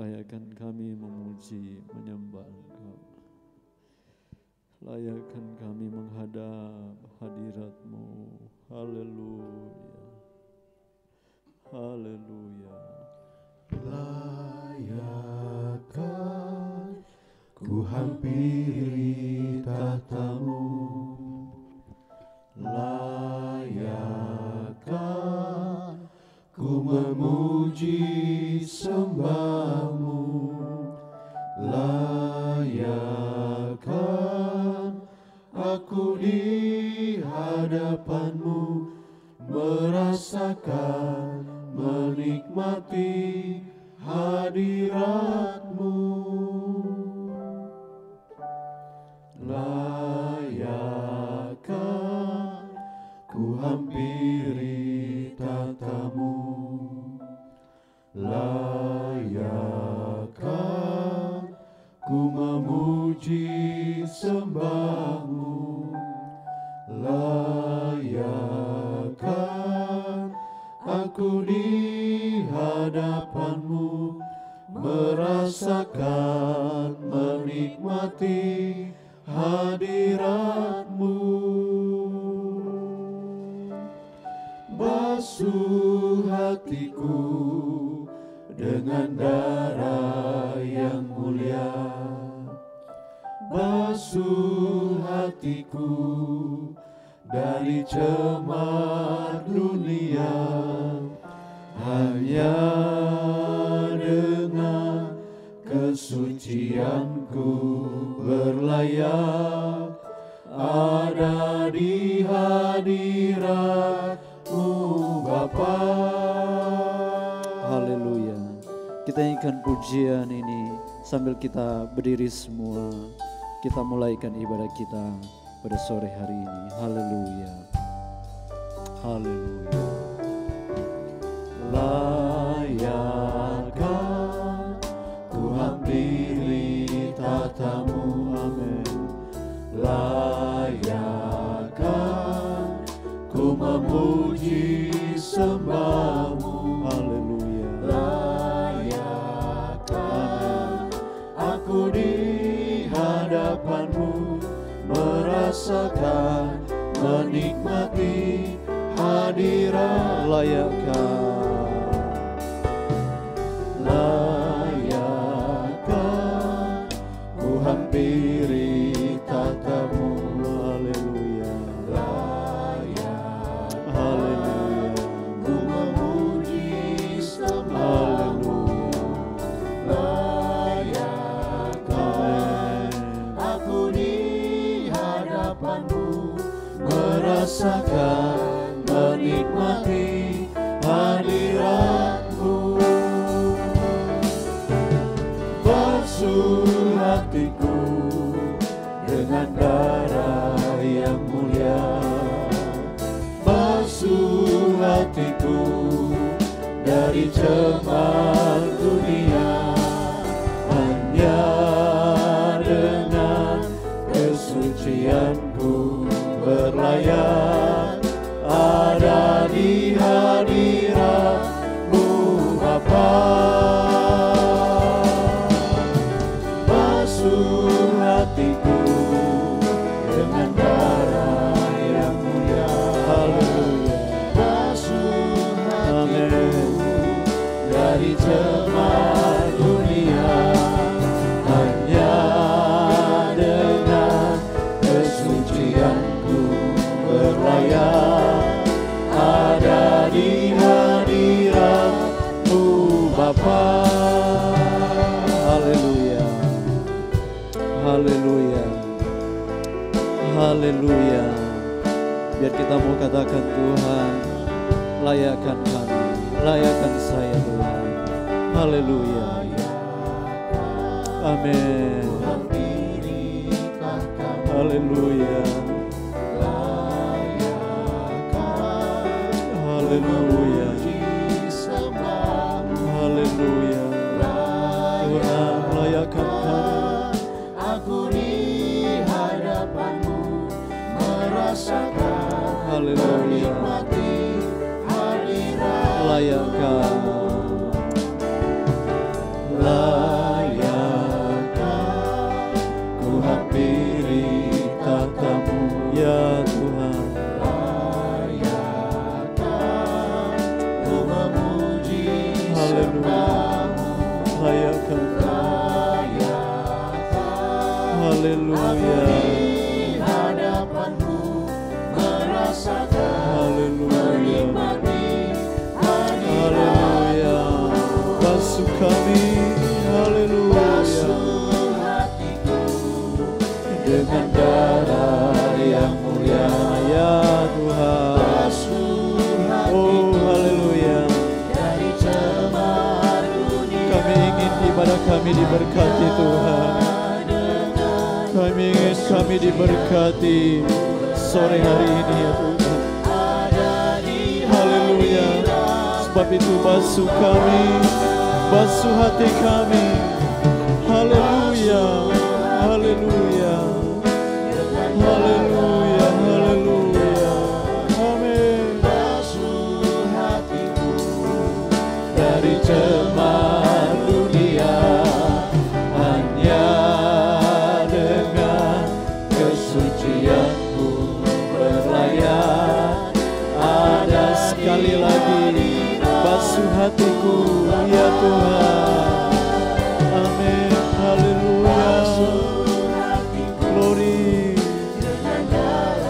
Layakkan kami memuji, menyembah Engkau. Layakkan kami menghadap hadirat-Mu. Haleluya. Haleluya. Layakkan ku hampiri tahta-Mu. Layakkan ku memuji sembah-Mu. Layakkan aku di hadapan-Mu, merasakan, menikmati hadirat-Mu. Layakkan ku hampiri tahta-Mu. Layakkan ku memuji sembah-Mu. Layakkan aku di hadapan-Mu, merasakan, menikmati hadirat-Mu. Basuh hatiku dengan darah yang mulia. Basuh hatiku dari cemar dunia. Hanya dengan kesucianku berlayak ada di hadirat-Mu Bapa. Haleluya. Kita nyanyikan pujian ini sambil kita berdiri semua. Kita mulaikan ibadah kita pada sore hari ini. Haleluya. Haleluya. Layakkan ku hampiri tahta-Mu. Amin. Layakkan ku memuji sembah-Mu. Haleluya. Layakkan aku di hadapan-Mu, merasakan, menikmati hadirat. Layakkan ku hampiri tahta-Mu. Haleluya. Layakkan ku memuji sembah-Mu. Layakkan aku di hadapan-Mu, merasakan, menikmati hadirat-Mu. Basuh hatiku dengan darah yang mulia. Basuh hatiku dari cemar dunia. Hanya dengan kesucianku berlayak ada di hadirat-Mu Bapa. Basuh hatiku dengan darah yang mulia. Haleluya. Basuh hatiku dari cemar dunia. Hanya dengan kesucianku berlayak ada di hadirat-Mu Bapa. Haleluya. Haleluya. Haleluya. Biar kita mau katakan, Tuhan, layakkan kami, layakkan saya Tuhan. Haleluya. Amin. Haleluya. Haleluya. Haleluya. Tuhan, layakkan kami. Aku di hadapan-Mu, merasakan, Haleluya. menikmati hadirat. Layakkan. Haleluya. hadapanmu merasakan Haleluya. menikmati Haleluya. Basuh kami. Haleluya. basuh hatiku Dengan darah yang mulia ya Tuhan. basuh Oh haleluya. dari cemar dunia. Kami ingin ibadah kami diberkati Tuhan. Kami ingin kami diberkati sore hari ini ya Tuhan. Haleluya. Sebab itu basuh kami, basuh hati kami. Haleluya. Haleluya. Haleluya. Haleluya. Amin. Basuh hatiku Dari cemar dunia, hanya dengan kesucianku berlayar. Ada sekali lagi basuh hatiku ya Tuhan. Amin. Haleluya. Glory.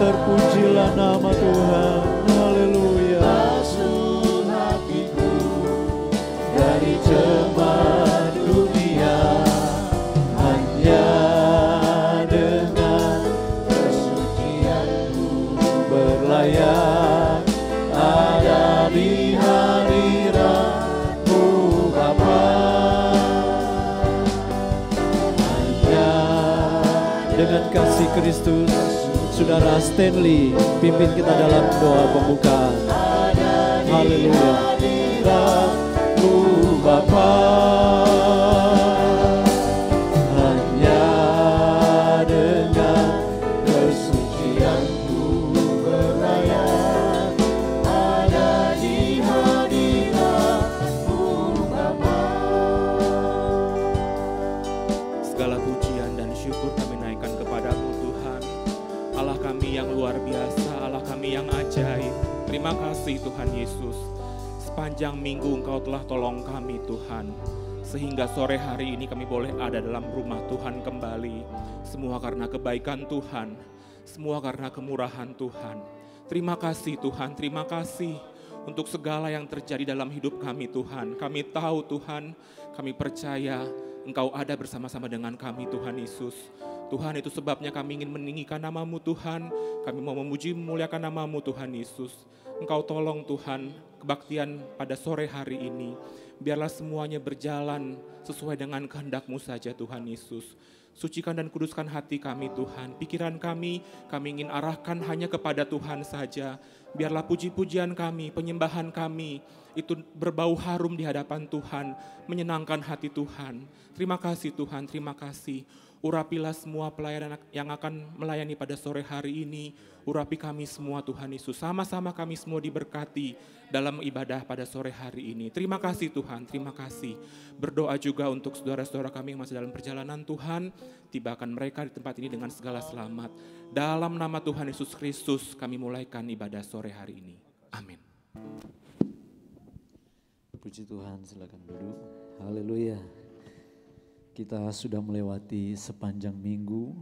Terpujilah nama Tuhan. Haleluya. basuh hatiku Dari cemar dunia, hanya dengan kesucianku berlayar. Ada di hadirat-Mu Bapa. Hanya dengan kasih Kristus. Saudara Stanley pimpin kita dalam doa pembukaan. Haleluya. Hadirat-Mu Bapa, hanya dengan kesucianku berlayar. ada di hadirat-Mu Bapa. Segala pujian dan syukur kami naikkan kepadamu Tuhan, Allah kami yang luar biasa, Allah kami yang ajaib. Terima kasih Tuhan Yesus. Sepanjang minggu Engkau telah tolong kami Tuhan, sehingga sore hari ini kami boleh ada dalam rumah Tuhan kembali. Semua karena kebaikan Tuhan, semua karena kemurahan Tuhan. Terima kasih Tuhan, terima kasih untuk segala yang terjadi dalam hidup kami Tuhan. Kami tahu Tuhan, kami percaya Engkau ada bersama-sama dengan kami Tuhan Yesus. Tuhan, itu sebabnya kami ingin meninggikan nama-Mu Tuhan. Kami mau memuji memuliakan nama-Mu Tuhan Yesus. Engkau tolong Tuhan kebaktian pada sore hari ini. Biarlah semuanya berjalan sesuai dengan kehendak-Mu saja Tuhan Yesus. Sucikan dan kuduskan hati kami Tuhan. Pikiran kami ingin arahkan hanya kepada Tuhan saja. Biarlah puji-pujian kami, penyembahan kami itu berbau harum di hadapan Tuhan, menyenangkan hati Tuhan. Terima kasih Tuhan, terima kasih. Urapilah semua pelayanan yang akan melayani pada sore hari ini. Urapi kami semua Tuhan Yesus. Sama-sama kami semua diberkati dalam ibadah pada sore hari ini. Terima kasih Tuhan, terima kasih. Berdoa juga untuk saudara-saudara kami yang masih dalam perjalanan Tuhan. Tibakan mereka di tempat ini dengan segala selamat. Dalam nama Tuhan Yesus Kristus kami mulaikan ibadah sore hari ini. Amin. Puji Tuhan, silakan duduk. Haleluya. Kita sudah melewati sepanjang minggu.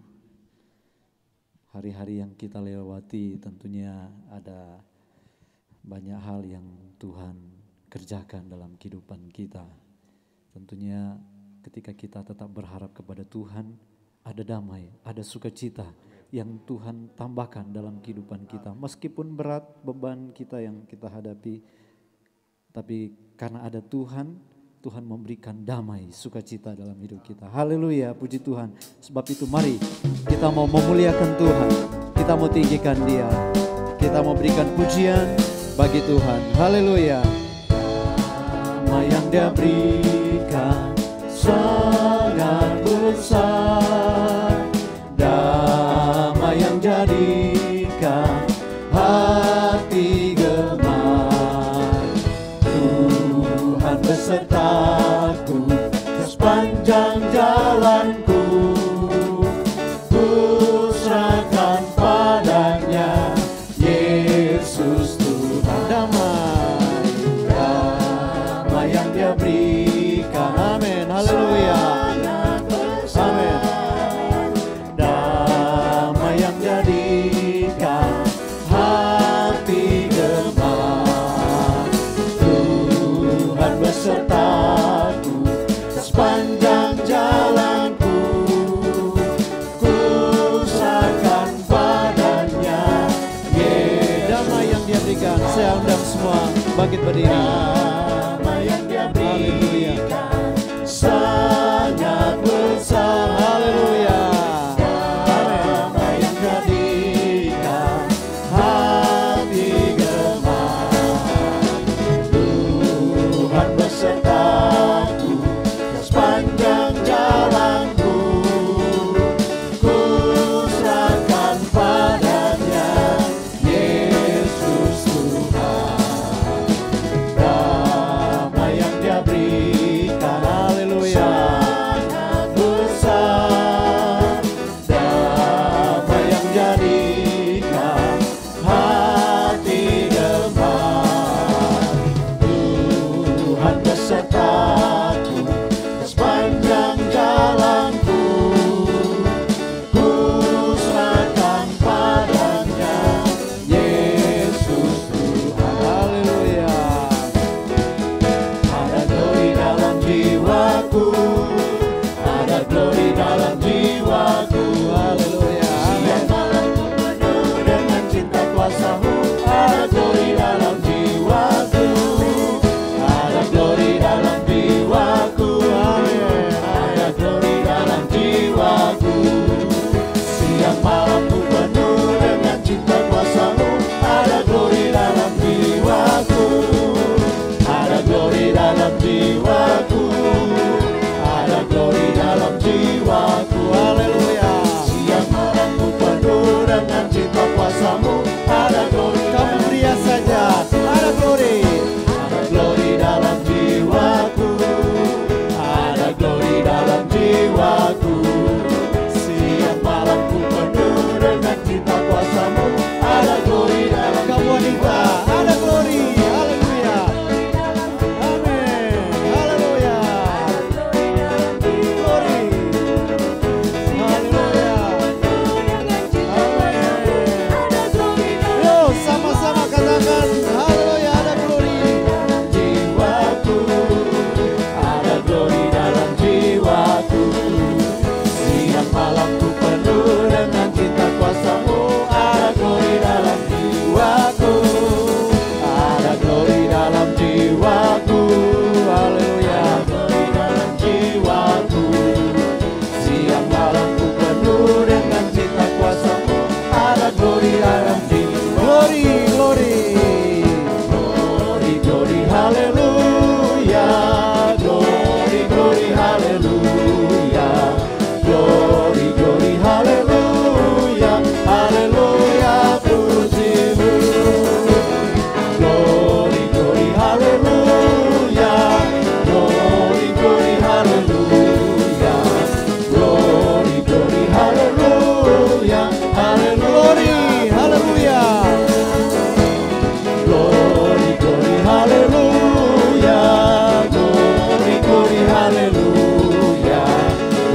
Hari-hari yang kita lewati tentunya ada banyak hal yang Tuhan kerjakan dalam kehidupan kita. Tentunya ketika kita tetap berharap kepada Tuhan, ada damai, ada sukacita yang Tuhan tambahkan dalam kehidupan kita. Meskipun berat beban kita yang kita hadapi, tapi karena ada Tuhan, Tuhan memberikan damai, sukacita dalam hidup kita. Haleluya, puji Tuhan. Sebab itu mari kita mau memuliakan Tuhan. Kita mau tinggikan Dia. Kita mau berikan pujian bagi Tuhan. Haleluya. Damai yang Dia berikan sangat besar. Damai yang jadikan hati gemar. Tuhan besertaku sepanjang jalanku. Ku serahkan padanya, Yesus Tuhan. Damai, damai yang Dia berikan bangkit berdiri. Damai yang Dia Haleluya. berikan sangat besar. Haleluya. Damai yang jadikan hati gemar. Tuhan besertaku sepanjang jalanku. Ku serahkan padanya, Yesus Tuhan. Damai yang Dia berikan Haleluya. sangat besar. Damai yang jadikan hati gemar. Tuhan besertaku sepanjang jalanku. Ku serahkan padanya, Yesus Tuhan. Haleluya. Ada glory dalam jiwaku, ada glory dalam jiwaku. Haleluya. Siang malam ku penuh dengan cinta kuasa-Mu. Ada glory dalam jiwaku, ada glory dalam jiwaku. Ada glory dalam jiwaku. Siang malam ku penuh dengan cinta kuasa-Mu. Ada glory dalam jiwaku, ada glory dalam jiwaku, ada glory dalam jiwaku. Haleluya. Siang malam ku penuh dengan cinta kuasa-Mu. Ada glory Kamu dalam beriak saja. Ada glory. ada glory dalam jiwaku, ada glory dalam jiwaku. Siang malam ku penuh dengan cinta kuasa-Mu. Ada glory dalam Kamu wanita. Ada glory. Haleluya. Amin. Haleluya. Glory. Haleluya. Yo, sama-sama katakan haleluya, ada glory. jiwaku, ada glory dalam jiwaku. Siang malam ku penuh dengan cinta kuasa-Mu. Ada glory dalam jiwaku, ada glory dalam jiwaku. Haleluya, glory dalam jiwaku. Siang malam ku penuh dengan cinta kuasa-Mu. Ada glory dalam jiwaku. Glory, glory. Glory, glory, hallelujah. Glory, glory, hallelujah. Glory, glory, hallelujah. Hallelujah, puji-Mu. Glory, glory, hallelujah. Glory, glory, hallelujah. Glory, glory, hallelujah. Hallelujah. Glory, haleluya. Glory, glory, hallelujah. Glory, glory, hallelujah.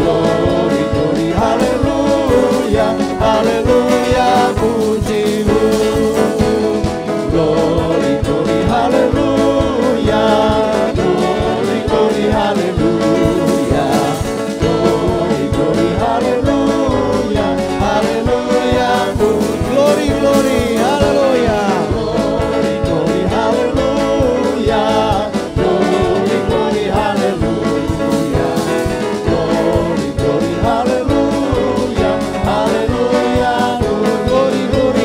Glory, glory, hallelujah. Hallelujah, puji-Mu. Glory, glory, hallelujah. Glory, glory, hallelujah. Glory, glory, hallelujah. Hallelujah, Glory, glory, haleluya. glory, glory, hallelujah. Glory, glory, hallelujah. Glory, glory, hallelujah. Hallelujah. Glory, glory,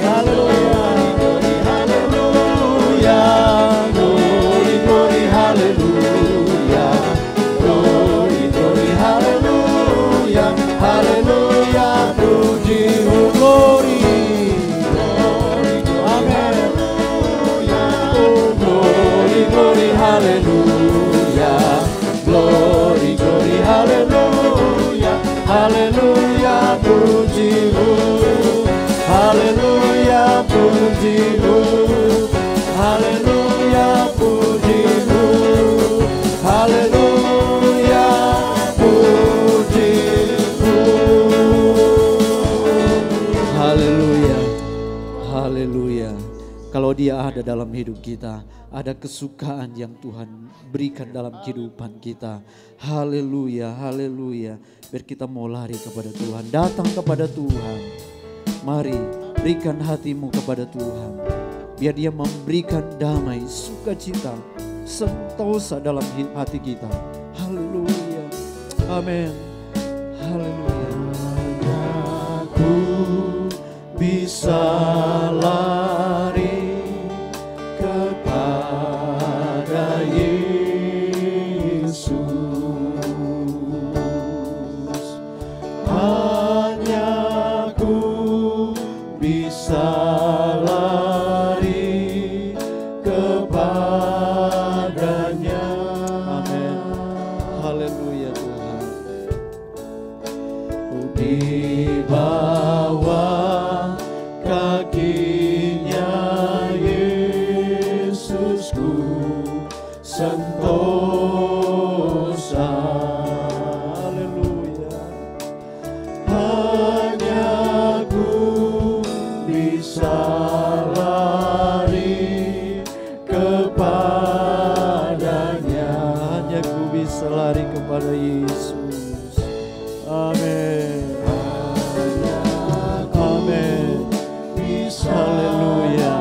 haleluya. Glory, hallelujah. Glory, glory, hallelujah. Glory, glory, hallelujah. Hallelujah, puji-Mu. Glory. Amen. Oh, glory, glory, hallelujah. Glory, glory, hallelujah. Hallelujah, puji-Mu. Hallelujah, puji-Mu. Hallelujah, puji-Mu. Hallelujah, puji-Mu. Haleluya. Haleluya. Kalau Dia ada dalam hidup kita, ada kesukaan yang Tuhan berikan dalam kehidupan kita. Haleluya, haleluya. Biar kita mau lari kepada Tuhan, datang kepada Tuhan. Mari berikan hatimu kepada Tuhan. Biar dia memberikan damai, sukacita, sentosa dalam hati kita. Haleluya. Amin. Haleluya. Aku bisa lari kepada Yesus. Hanya aku bisa lari kepadanya. Amin. Haleluya Tuhan. Di bawah kakinya Yesusku sentosa. Haleluya. Hanya aku bisa lari kepadanya. Hanya ku bisa lari kepada Yesus. Amin. Amin. Haleluya.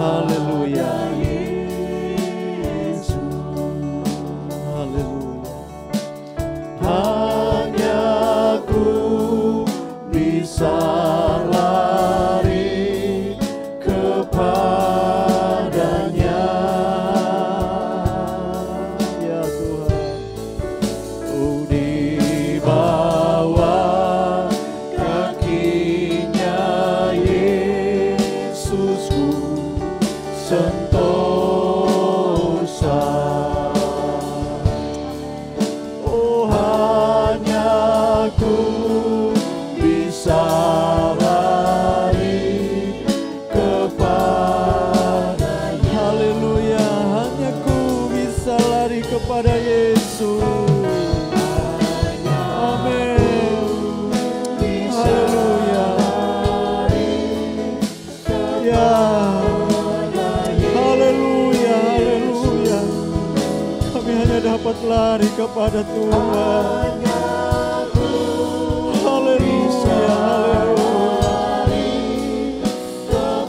Haleluya. Haleluya. Hanya aku bisa lari kepadanya. Ya Tuhan. Oh, di bawah kakinya Yesusku sentosa. Oh, hanya aku bisa lari kepadanya. Haleluya. Hanya ku bisa lari kepada Yesus. Amin. Haleluya. Ya. Haleluya. Haleluya. Kami hanya dapat lari kepada Tuhan. Haleluya. Haleluya.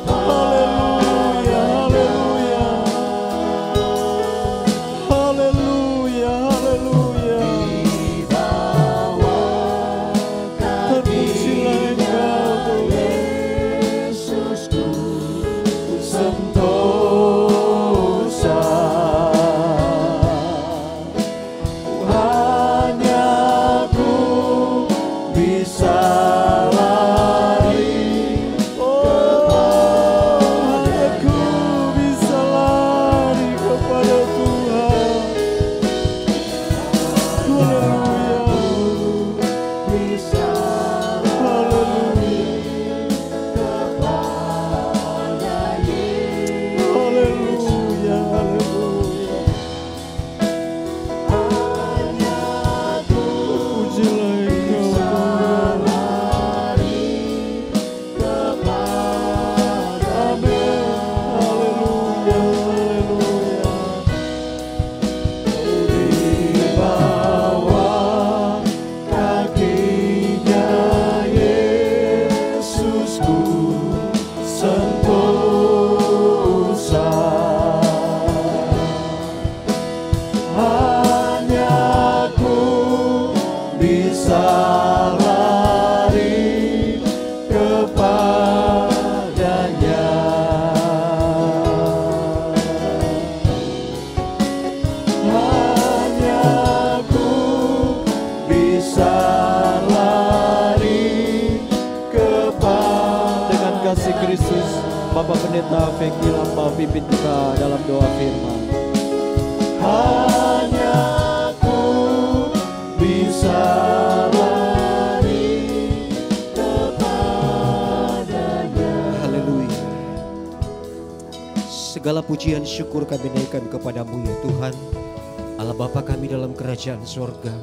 Haleluya. Haleluya. Haleluya. Terpujilah Engkau Tuhan. Yesusku sentosa. Hanya aku bisa lari Hanya ku bisa lari kepada Tuhan. Haleluya. bisa Haleluya. kepada Yesus. Haleluya. Haleluya. Hanya aku Terpujilah Engkau Tuhan. lari kepada Amin. Haleluya. Haleluya. di bawah kakinya Yesusku sentosa. Hanya aku bisa lari kepadanya. Hanya aku bisa lari kepadanya. Dengan kasih Kristus, Bapak Pendeta Feki Lampau pimpin kita dalam doa firman. Hanya aku bisa lari kepadanya. Haleluya. Segala pujian syukur kami naikkan kepadamu ya Tuhan, Allah Bapa kami dalam kerajaan sorga.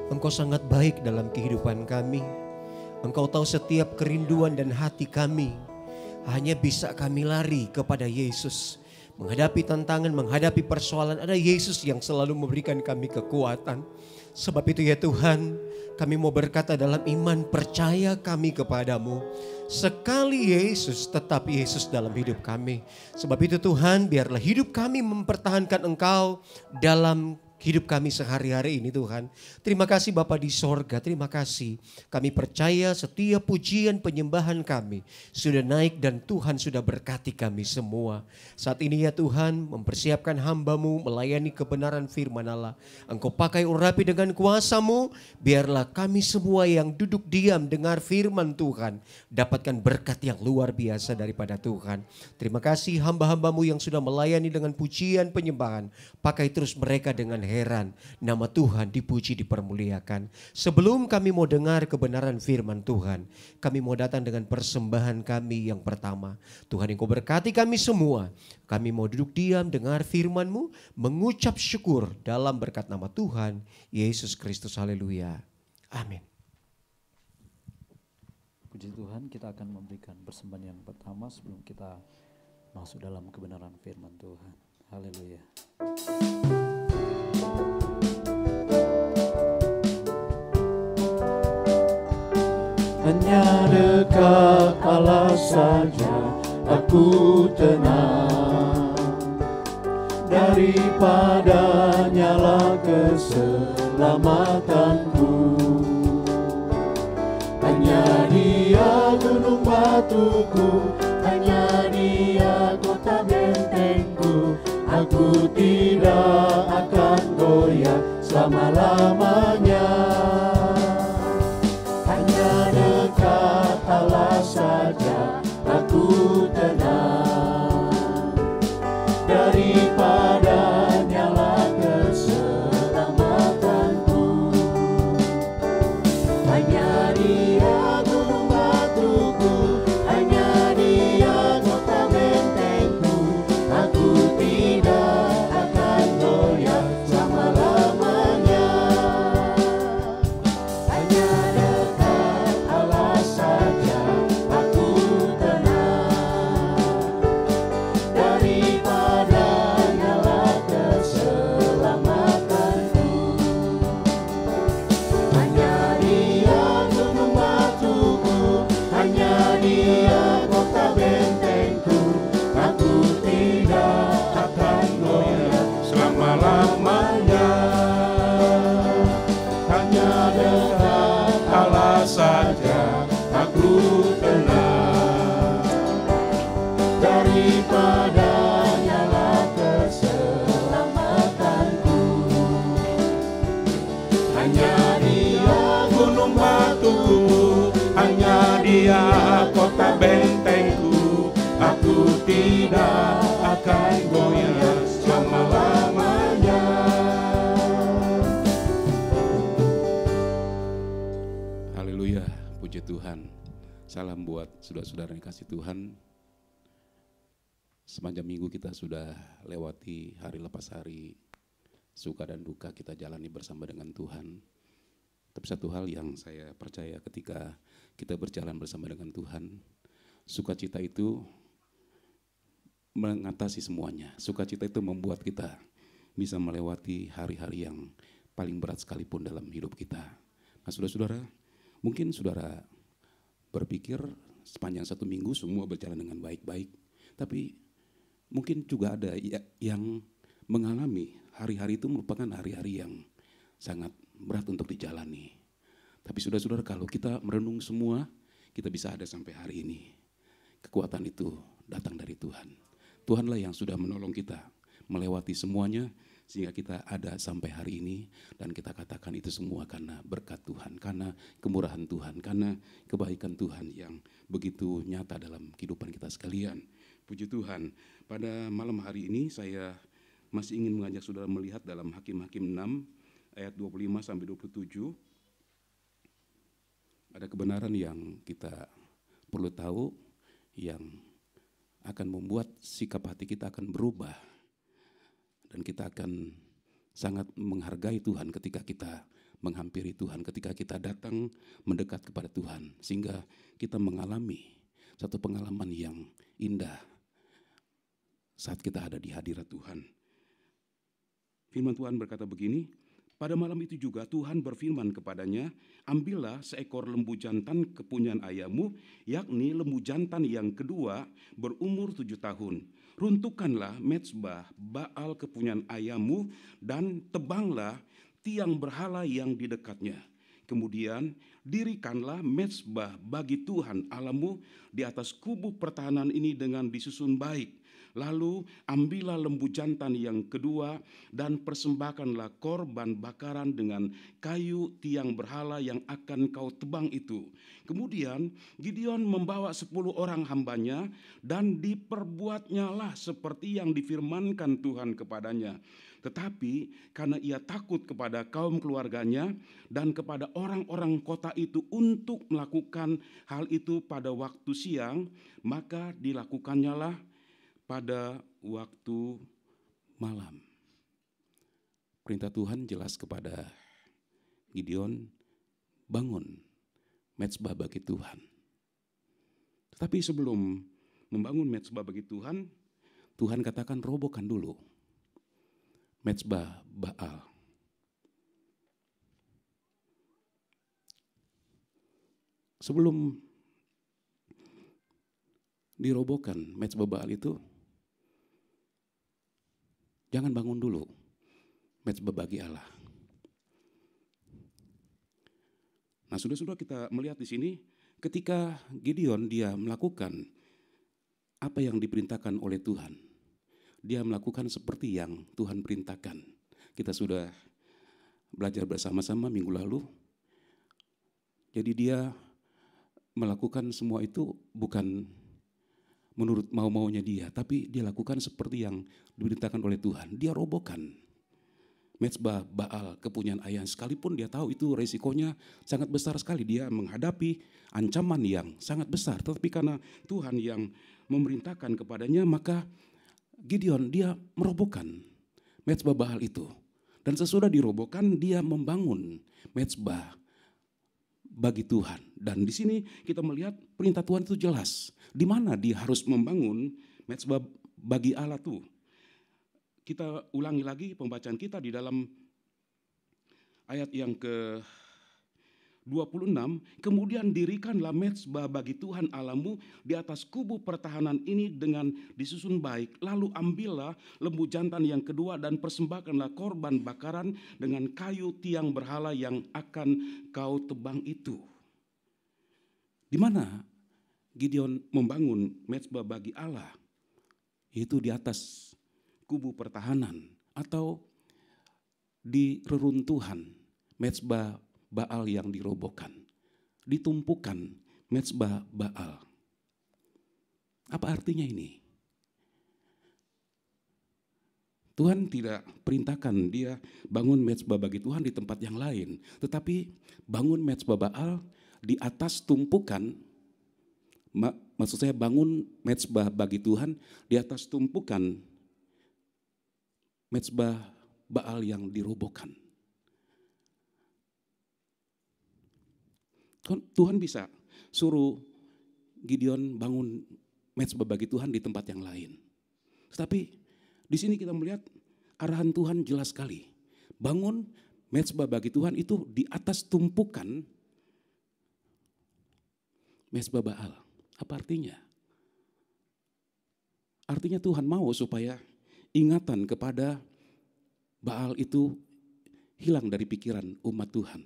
Engkau sangat baik dalam kehidupan kami. Engkau tahu setiap kerinduan dan hati kami. Hanya bisa kami lari kepada Yesus. Menghadapi tantangan, menghadapi persoalan, ada Yesus yang selalu memberikan kami kekuatan. Sebab itu ya Tuhan, Kami mau berkata dalam iman percaya kami kepadamu. Sekali Yesus, tetap Yesus dalam hidup kami. Sebab itu Tuhan, biarlah hidup kami mempertahankan Engkau dalam hidup kami sehari-hari ini Tuhan. Terima kasih Bapa di sorga, terima kasih. Kami percaya setiap pujian penyembahan kami sudah naik dan Tuhan sudah berkati kami semua. Saat ini ya Tuhan, mempersiapkan hamba-Mu melayani kebenaran firman Allah. Engkau pakai urapi dengan kuasa-Mu, biarlah kami semua yang duduk diam dengar firman Tuhan dapatkan berkat yang luar biasa daripada Tuhan. Terima kasih hamba-hamba-Mu yang sudah melayani dengan pujian penyembahan. Pakai terus mereka dengan heran, nama Tuhan dipuji dipermuliakan. Sebelum kami mau dengar kebenaran firman Tuhan, kami mau datang dengan persembahan kami yang pertama. Tuhan Engkau berkati kami semua. Kami mau duduk diam dengar firman-Mu, mengucap syukur dalam berkat nama Tuhan Yesus Kristus. Haleluya. Amin. Puji Tuhan, kita akan memberikan persembahan yang pertama sebelum kita masuk dalam kebenaran firman Tuhan. Haleluya. Hanya dekat Allah saja aku tenang, daripadanya lah keselamatanku. Hanya Dia gunung batuku, hanya Dia kota bentengku. Aku tidak akan goyah selama-lamanya. Allah saja aku tenang, daripadanya lah keselamatanku. Hanya Dia gunung batuku, hanya Dia kota bentengku. Aku tidak akan goyah selama-lamanya. Hanya dekat Allah saja aku tenang, daripadanya lah keselamatanku. Hanya Dia gunung batuku, hanya Dia kota bentengku. Aku tidak akan goyah selama-lamanya. Hanya dekat Allah saja aku tenang, daripadanya lah keselamatanku. Hanya Dia gunung batuku, hanya Dia kota bentengku. Aku tidak akan goyah selama-lamanya. Haleluya, puji Tuhan. Salam buat saudara-saudara yang kasih Tuhan. Sepanjang minggu kita sudah lewati hari lepas hari, suka dan duka kita jalani bersama dengan Tuhan. Tapi satu hal yang saya percaya ketika kita berjalan bersama dengan Tuhan, sukacita itu mengatasi semuanya. Sukacita itu membuat kita bisa melewati hari-hari yang paling berat sekalipun dalam hidup kita. Nah saudara-saudara, mungkin saudara berpikir sepanjang satu minggu semua berjalan dengan baik-baik. Tapi mungkin juga ada yang mengalami hari-hari itu merupakan hari-hari yang sangat berat untuk dijalani. Tapi saudara-saudara, kalau kita merenung semua, kita bisa ada sampai hari ini. Kekuatan itu datang dari Tuhan. Tuhanlah yang sudah menolong kita melewati semuanya, sehingga kita ada sampai hari ini. Dan kita katakan itu semua karena berkat Tuhan, karena kemurahan Tuhan, karena kebaikan Tuhan yang begitu nyata dalam kehidupan kita sekalian. Puji Tuhan, pada malam hari ini saya masih ingin mengajak saudara melihat dalam Hakim-Hakim 6 ayat 25-27. Ada kebenaran yang kita perlu tahu, yang akan membuat sikap hati kita akan berubah. Dan kita akan sangat menghargai Tuhan ketika kita menghampiri Tuhan, ketika kita datang mendekat kepada Tuhan. Sehingga kita mengalami satu pengalaman yang indah saat kita ada di hadirat Tuhan. Firman Tuhan berkata begini, Pada malam itu juga Tuhan berfirman kepadanya, ambillah seekor lembu jantan kepunyaan ayahmu, yakni lembu jantan yang kedua berumur 7 tahun. Runtuhkanlah mezbah Baal kepunyaan ayahmu dan tebanglah tiang berhala yang di dekatnya. Kemudian dirikanlah mezbah bagi Tuhan Allahmu di atas kubu pertahanan ini dengan disusun baik. Lalu ambillah lembu jantan yang kedua dan persembahkanlah korban bakaran dengan kayu tiang berhala yang akan kau tebang itu. Kemudian Gideon membawa 10 orang hambanya dan diperbuatnyalah seperti yang difirmankan Tuhan kepadanya. Tetapi karena ia takut kepada kaum keluarganya dan kepada orang-orang kota itu untuk melakukan hal itu pada waktu siang, maka dilakukannya pada waktu malam. Perintah Tuhan jelas kepada Gideon, bangun mezbah bagi Tuhan. Tetapi sebelum membangun mezbah bagi Tuhan, Tuhan katakan robohkan dulu mezbah Baal. Sebelum dirobohkan mezbah Baal itu, jangan bangun dulu mezbah bagi Allah. Nah, sudah kita melihat di sini ketika Gideon dia melakukan apa yang diperintahkan oleh Tuhan. Dia melakukan seperti yang Tuhan perintahkan. Kita sudah belajar bersama-sama minggu lalu. Jadi dia melakukan semua itu bukan menurut mau-maunya dia, tapi dia lakukan seperti yang diperintahkan oleh Tuhan. Dia robohkan mezbah Baal kepunyaan ayah, sekalipun dia tahu itu resikonya sangat besar sekali. Dia menghadapi ancaman yang sangat besar, tetapi karena Tuhan yang memerintahkan kepadanya, maka Gideon dia merobohkan mezbah Baal itu. Dan sesudah dirobohkan, dia membangun mezbah bagi Tuhan. Dan di sini kita melihat perintah Tuhan itu jelas. Di mana dia harus membangun mezbah bagi Allah itu. Kita ulangi lagi pembacaan kita di dalam ayat yang ke-26. Kemudian dirikanlah mezbah bagi Tuhan Allahmu di atas kubu pertahanan ini dengan disusun baik. Lalu ambillah lembu jantan yang kedua dan persembahkanlah korban bakaran dengan kayu tiang berhala yang akan kau tebang itu. Di mana Gideon membangun mezbah bagi Allah? Itu di atas kubu pertahanan atau di reruntuhan mezbah Baal yang dirobohkan. Ditumpukan mezbah Baal. Apa artinya ini? Tuhan tidak perintahkan dia bangun mezbah bagi Tuhan di tempat yang lain. Tetapi bangun mezbah Baal di atas tumpukan, maksud saya bangun mezbah bagi Tuhan di atas tumpukan mezbah Baal yang dirobohkan. Tuhan bisa suruh Gideon bangun mezbah bagi Tuhan di tempat yang lain. Tetapi di sini kita melihat arahan Tuhan jelas sekali. Bangun mezbah bagi Tuhan itu di atas tumpukan mezbah Baal. Apa artinya? Artinya Tuhan mau supaya ingatan kepada Baal itu hilang dari pikiran umat Tuhan.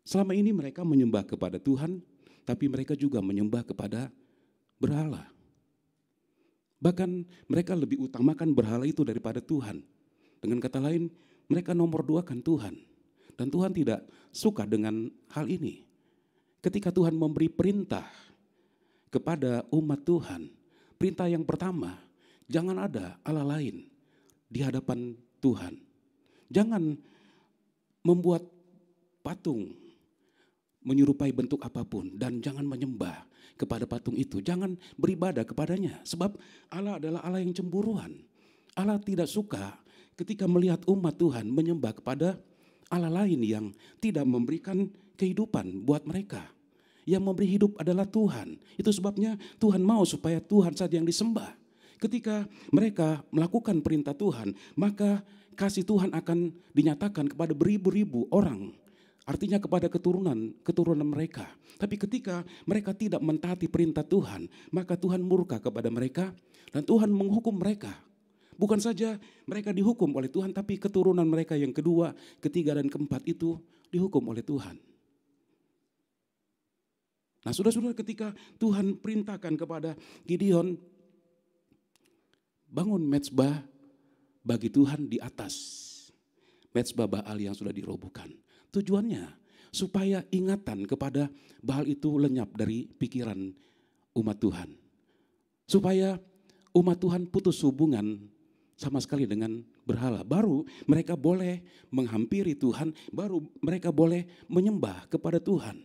Selama ini mereka menyembah kepada Tuhan, tapi mereka juga menyembah kepada berhala. Bahkan mereka lebih utamakan berhala itu daripada Tuhan. Dengan kata lain, mereka nomor duakan Tuhan. Dan Tuhan tidak suka dengan hal ini. Ketika Tuhan memberi perintah kepada umat Tuhan, perintah yang pertama, jangan ada Allah lain di hadapan Tuhan. Jangan membuat patung menyerupai bentuk apapun, dan jangan menyembah kepada patung itu. Jangan beribadah kepadanya, sebab Allah adalah Allah yang cemburuan. Allah tidak suka ketika melihat umat Tuhan menyembah kepada Allah lain yang tidak memberikan kehidupan buat mereka. Yang memberi hidup adalah Tuhan. Itu sebabnya Tuhan mau supaya Tuhan saja yang disembah. Ketika mereka melakukan perintah Tuhan, maka kasih Tuhan akan dinyatakan kepada beribu-ribu orang. Artinya kepada keturunan mereka. Tapi ketika mereka tidak mentaati perintah Tuhan, maka Tuhan murka kepada mereka dan Tuhan menghukum mereka. Bukan saja mereka dihukum oleh Tuhan, tapi keturunan mereka yang kedua, ketiga, dan keempat itu dihukum oleh Tuhan. Nah, saudara-saudara, ketika Tuhan perintahkan kepada Gideon, bangun mezbah bagi Tuhan di atas mezbah Baal yang sudah dirobohkan. Tujuannya supaya ingatan kepada Baal itu lenyap dari pikiran umat Tuhan. Supaya umat Tuhan putus hubungan sama sekali dengan berhala. Baru mereka boleh menghampiri Tuhan, baru mereka boleh menyembah kepada Tuhan.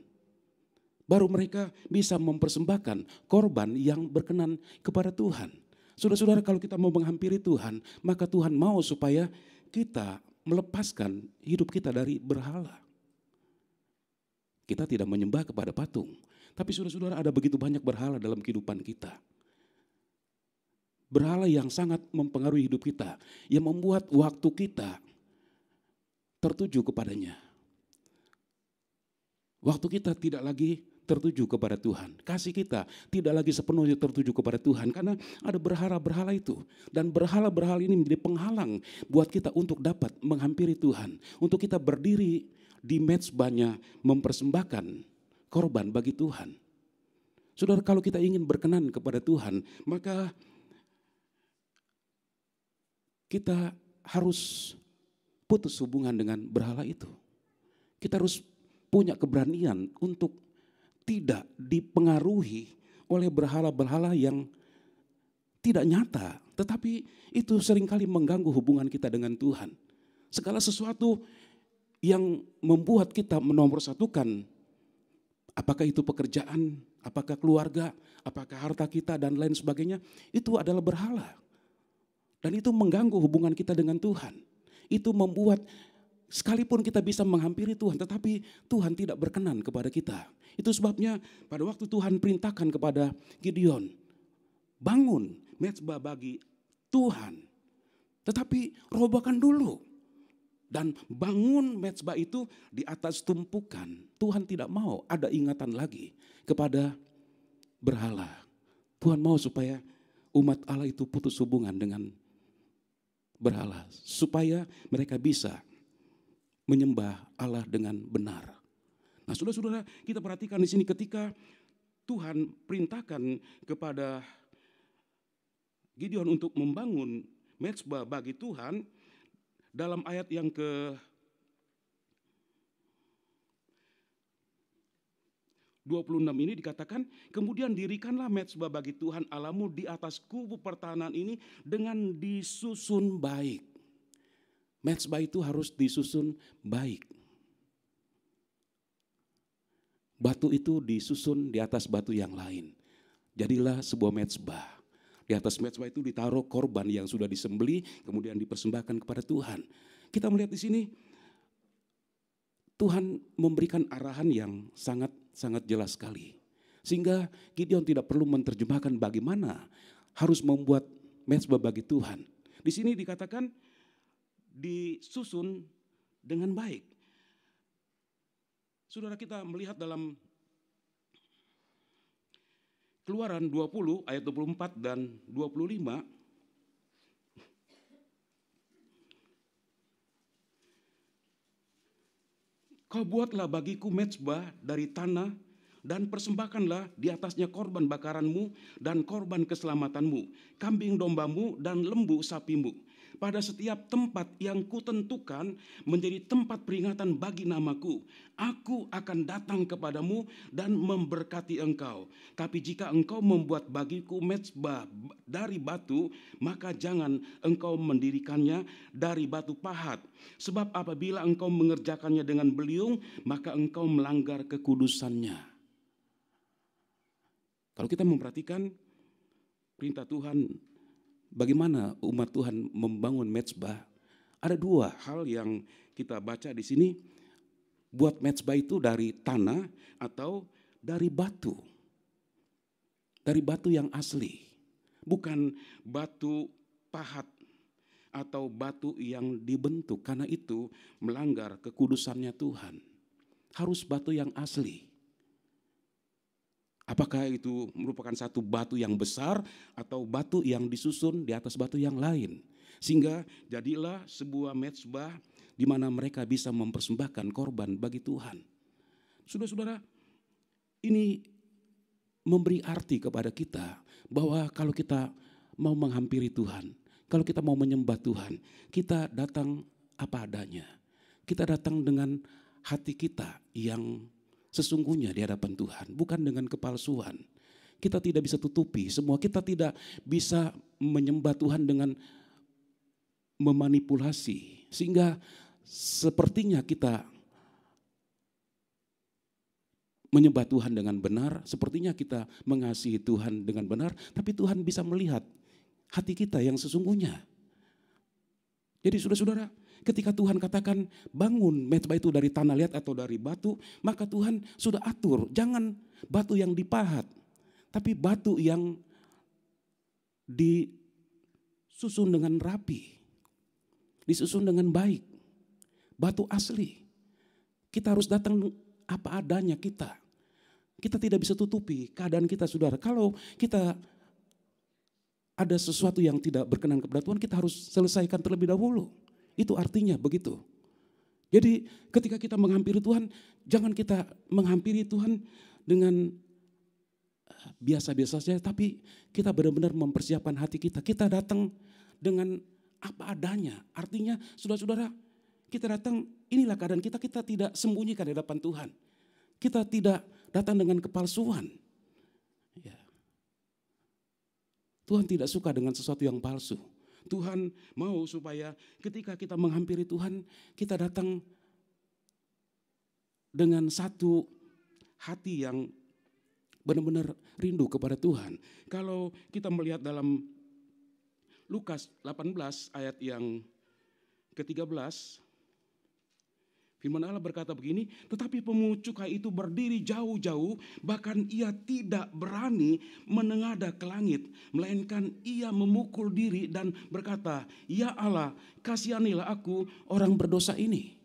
Baru mereka bisa mempersembahkan korban yang berkenan kepada Tuhan. Saudara-saudara, kalau kita mau menghampiri Tuhan, maka Tuhan mau supaya kita melepaskan hidup kita dari berhala. Kita tidak menyembah kepada patung. Tapi saudara-saudara, ada begitu banyak berhala dalam kehidupan kita. Berhala yang sangat mempengaruhi hidup kita. Yang membuat waktu kita tertuju kepadanya. Waktu kita tidak lagi tertuju kepada Tuhan. Kasih kita tidak lagi sepenuhnya tertuju kepada Tuhan. Karena ada berhala-berhala itu. Dan berhala-berhala ini menjadi penghalang buat kita untuk dapat menghampiri Tuhan. Untuk kita berdiri di mezbahnya mempersembahkan korban bagi Tuhan. Saudara, kalau kita ingin berkenan kepada Tuhan, maka kita harus putus hubungan dengan berhala itu. Kita harus punya keberanian untuk tidak dipengaruhi oleh berhala-berhala yang tidak nyata. Tetapi itu seringkali mengganggu hubungan kita dengan Tuhan. Segala sesuatu yang membuat kita menomorsatukan, apakah itu pekerjaan, apakah keluarga, apakah harta kita dan lain sebagainya, itu adalah berhala. Dan itu mengganggu hubungan kita dengan Tuhan. Itu membuat sekalipun kita bisa menghampiri Tuhan, tetapi Tuhan tidak berkenan kepada kita. Itu sebabnya pada waktu Tuhan perintahkan kepada Gideon, bangun mezbah bagi Tuhan, tetapi robohkan dulu. Dan bangun mezbah itu di atas tumpukan. Tuhan tidak mau ada ingatan lagi kepada berhala. Tuhan mau supaya umat Allah itu putus hubungan dengan berhala. Supaya mereka bisa menyembah Allah dengan benar. Nah, saudara-saudara, kita perhatikan di sini ketika Tuhan perintahkan kepada Gideon untuk membangun mezbah bagi Tuhan, dalam ayat yang ke-26 ini dikatakan, kemudian dirikanlah mezbah bagi Tuhan Allahmu di atas kubu pertahanan ini dengan disusun baik. Mezbah itu harus disusun baik. Batu itu disusun di atas batu yang lain. Jadilah sebuah mezbah. Di atas mezbah itu ditaruh korban yang sudah disembelih, kemudian dipersembahkan kepada Tuhan. Kita melihat di sini, Tuhan memberikan arahan yang sangat jelas sekali. Sehingga Gideon tidak perlu menerjemahkan bagaimana harus membuat mezbah bagi Tuhan. Di sini dikatakan disusun dengan baik. Saudara, kita melihat dalam Keluaran 20 ayat 24 dan 25. Kau buatlah bagiku mezbah dari tanah dan persembahkanlah di atasnya korban bakaranmu dan korban keselamatanmu, kambing dombamu dan lembu sapimu. Pada setiap tempat yang kutentukan menjadi tempat peringatan bagi namaku, aku akan datang kepadamu dan memberkati engkau. Tapi jika engkau membuat bagiku mezbah dari batu, maka jangan engkau mendirikannya dari batu pahat. Sebab apabila engkau mengerjakannya dengan beliung, maka engkau melanggar kekudusannya. Kalau kita memperhatikan perintah Tuhan, bagaimana umat Tuhan membangun mezbah, ada dua hal yang kita baca di sini. Buat mezbah itu dari tanah atau dari batu. Dari batu yang asli. bukan batu pahat atau batu yang dibentuk, karena itu melanggar kekudusannya Tuhan. Harus batu yang asli. Apakah itu merupakan satu batu yang besar atau batu yang disusun di atas batu yang lain. Sehingga jadilah sebuah mezbah di mana mereka bisa mempersembahkan korban bagi Tuhan. Saudara-saudara, ini memberi arti kepada kita bahwa kalau kita mau menghampiri Tuhan, kalau kita mau menyembah Tuhan, kita datang apa adanya. Kita datang dengan hati kita yang sesungguhnya di hadapan Tuhan, bukan dengan kepalsuan. Kita tidak bisa tutupi semua, kita tidak bisa menyembah Tuhan dengan memanipulasi. Sehingga sepertinya kita menyembah Tuhan dengan benar, sepertinya kita mengasihi Tuhan dengan benar, tapi Tuhan bisa melihat hati kita yang sesungguhnya. Jadi saudara-saudara, ketika Tuhan katakan bangun mezbah itu dari tanah liat atau dari batu, maka Tuhan sudah atur, jangan batu yang dipahat, tapi batu yang disusun dengan rapi, disusun dengan baik, batu asli. Kita harus datang apa adanya kita. Kita tidak bisa tutupi keadaan kita, saudara. Kalau kita ada sesuatu yang tidak berkenan kepada Tuhan, kita harus selesaikan terlebih dahulu. Itu artinya begitu. Jadi ketika kita menghampiri Tuhan, jangan kita menghampiri Tuhan dengan biasa-biasa saja, tapi kita benar-benar mempersiapkan hati kita. Kita datang dengan apa adanya. Artinya saudara-saudara, kita datang, inilah keadaan kita, kita tidak sembunyikan di hadapan Tuhan. Kita tidak datang dengan kepalsuan. Ya. Tuhan tidak suka dengan sesuatu yang palsu. Tuhan mau supaya ketika kita menghampiri Tuhan, kita datang dengan satu hati yang benar-benar rindu kepada Tuhan. Kalau kita melihat dalam Lukas 18 ayat yang ke-13, firman Allah berkata begini, tetapi pemungut cukai itu berdiri jauh-jauh, bahkan ia tidak berani menengadah ke langit, melainkan ia memukul diri dan berkata, ya Allah, kasihanilah aku orang berdosa ini.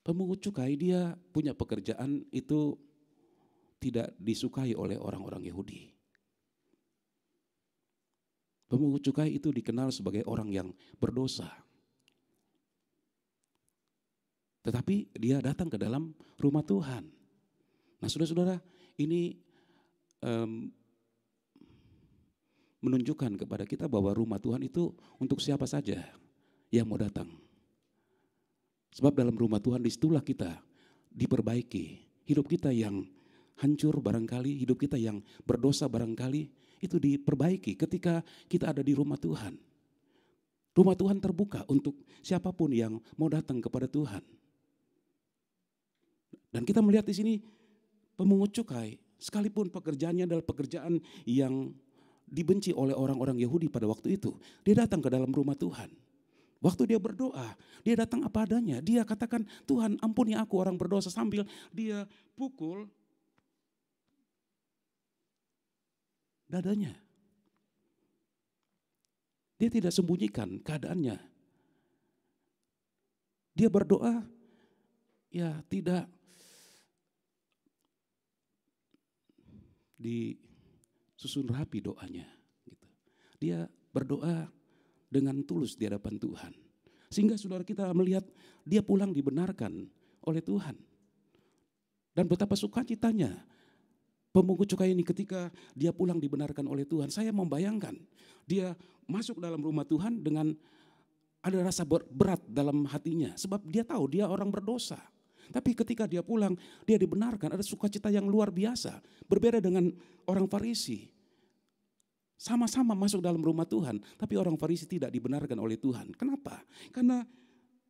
Pemungut cukai dia punya pekerjaan itu tidak disukai oleh orang-orang Yahudi. Pemungut cukai itu dikenal sebagai orang yang berdosa. Tetapi dia datang ke dalam rumah Tuhan. Nah saudara-saudara, ini menunjukkan kepada kita bahwa rumah Tuhan itu untuk siapa saja yang mau datang. Sebab dalam rumah Tuhan disitulah kita diperbaiki. Hidup kita yang hancur barangkali, hidup kita yang berdosa barangkali, itu diperbaiki ketika kita ada di rumah Tuhan. Rumah Tuhan terbuka untuk siapapun yang mau datang kepada Tuhan. Dan kita melihat di sini pemungut cukai, sekalipun pekerjaannya adalah pekerjaan yang dibenci oleh orang-orang Yahudi pada waktu itu, dia datang ke dalam rumah Tuhan. Waktu dia berdoa, dia datang apa adanya. Dia katakan, Tuhan ampuni aku orang berdosa, sambil dia pukul dadanya. Dia tidak sembunyikan keadaannya. Dia berdoa, ya tidak disusun rapi doanya. Gitu. Dia berdoa dengan tulus di hadapan Tuhan. Sehingga saudara kita melihat dia pulang dibenarkan oleh Tuhan. Dan betapa sukacitanya pemungut cukai ini ketika dia pulang dibenarkan oleh Tuhan. Saya membayangkan dia masuk dalam rumah Tuhan dengan ada rasa berat dalam hatinya. Sebab dia tahu dia orang berdosa. Tapi ketika dia pulang, dia dibenarkan, ada sukacita yang luar biasa. Berbeda dengan orang Farisi. Sama-sama masuk dalam rumah Tuhan, tapi orang Farisi tidak dibenarkan oleh Tuhan. Kenapa? Karena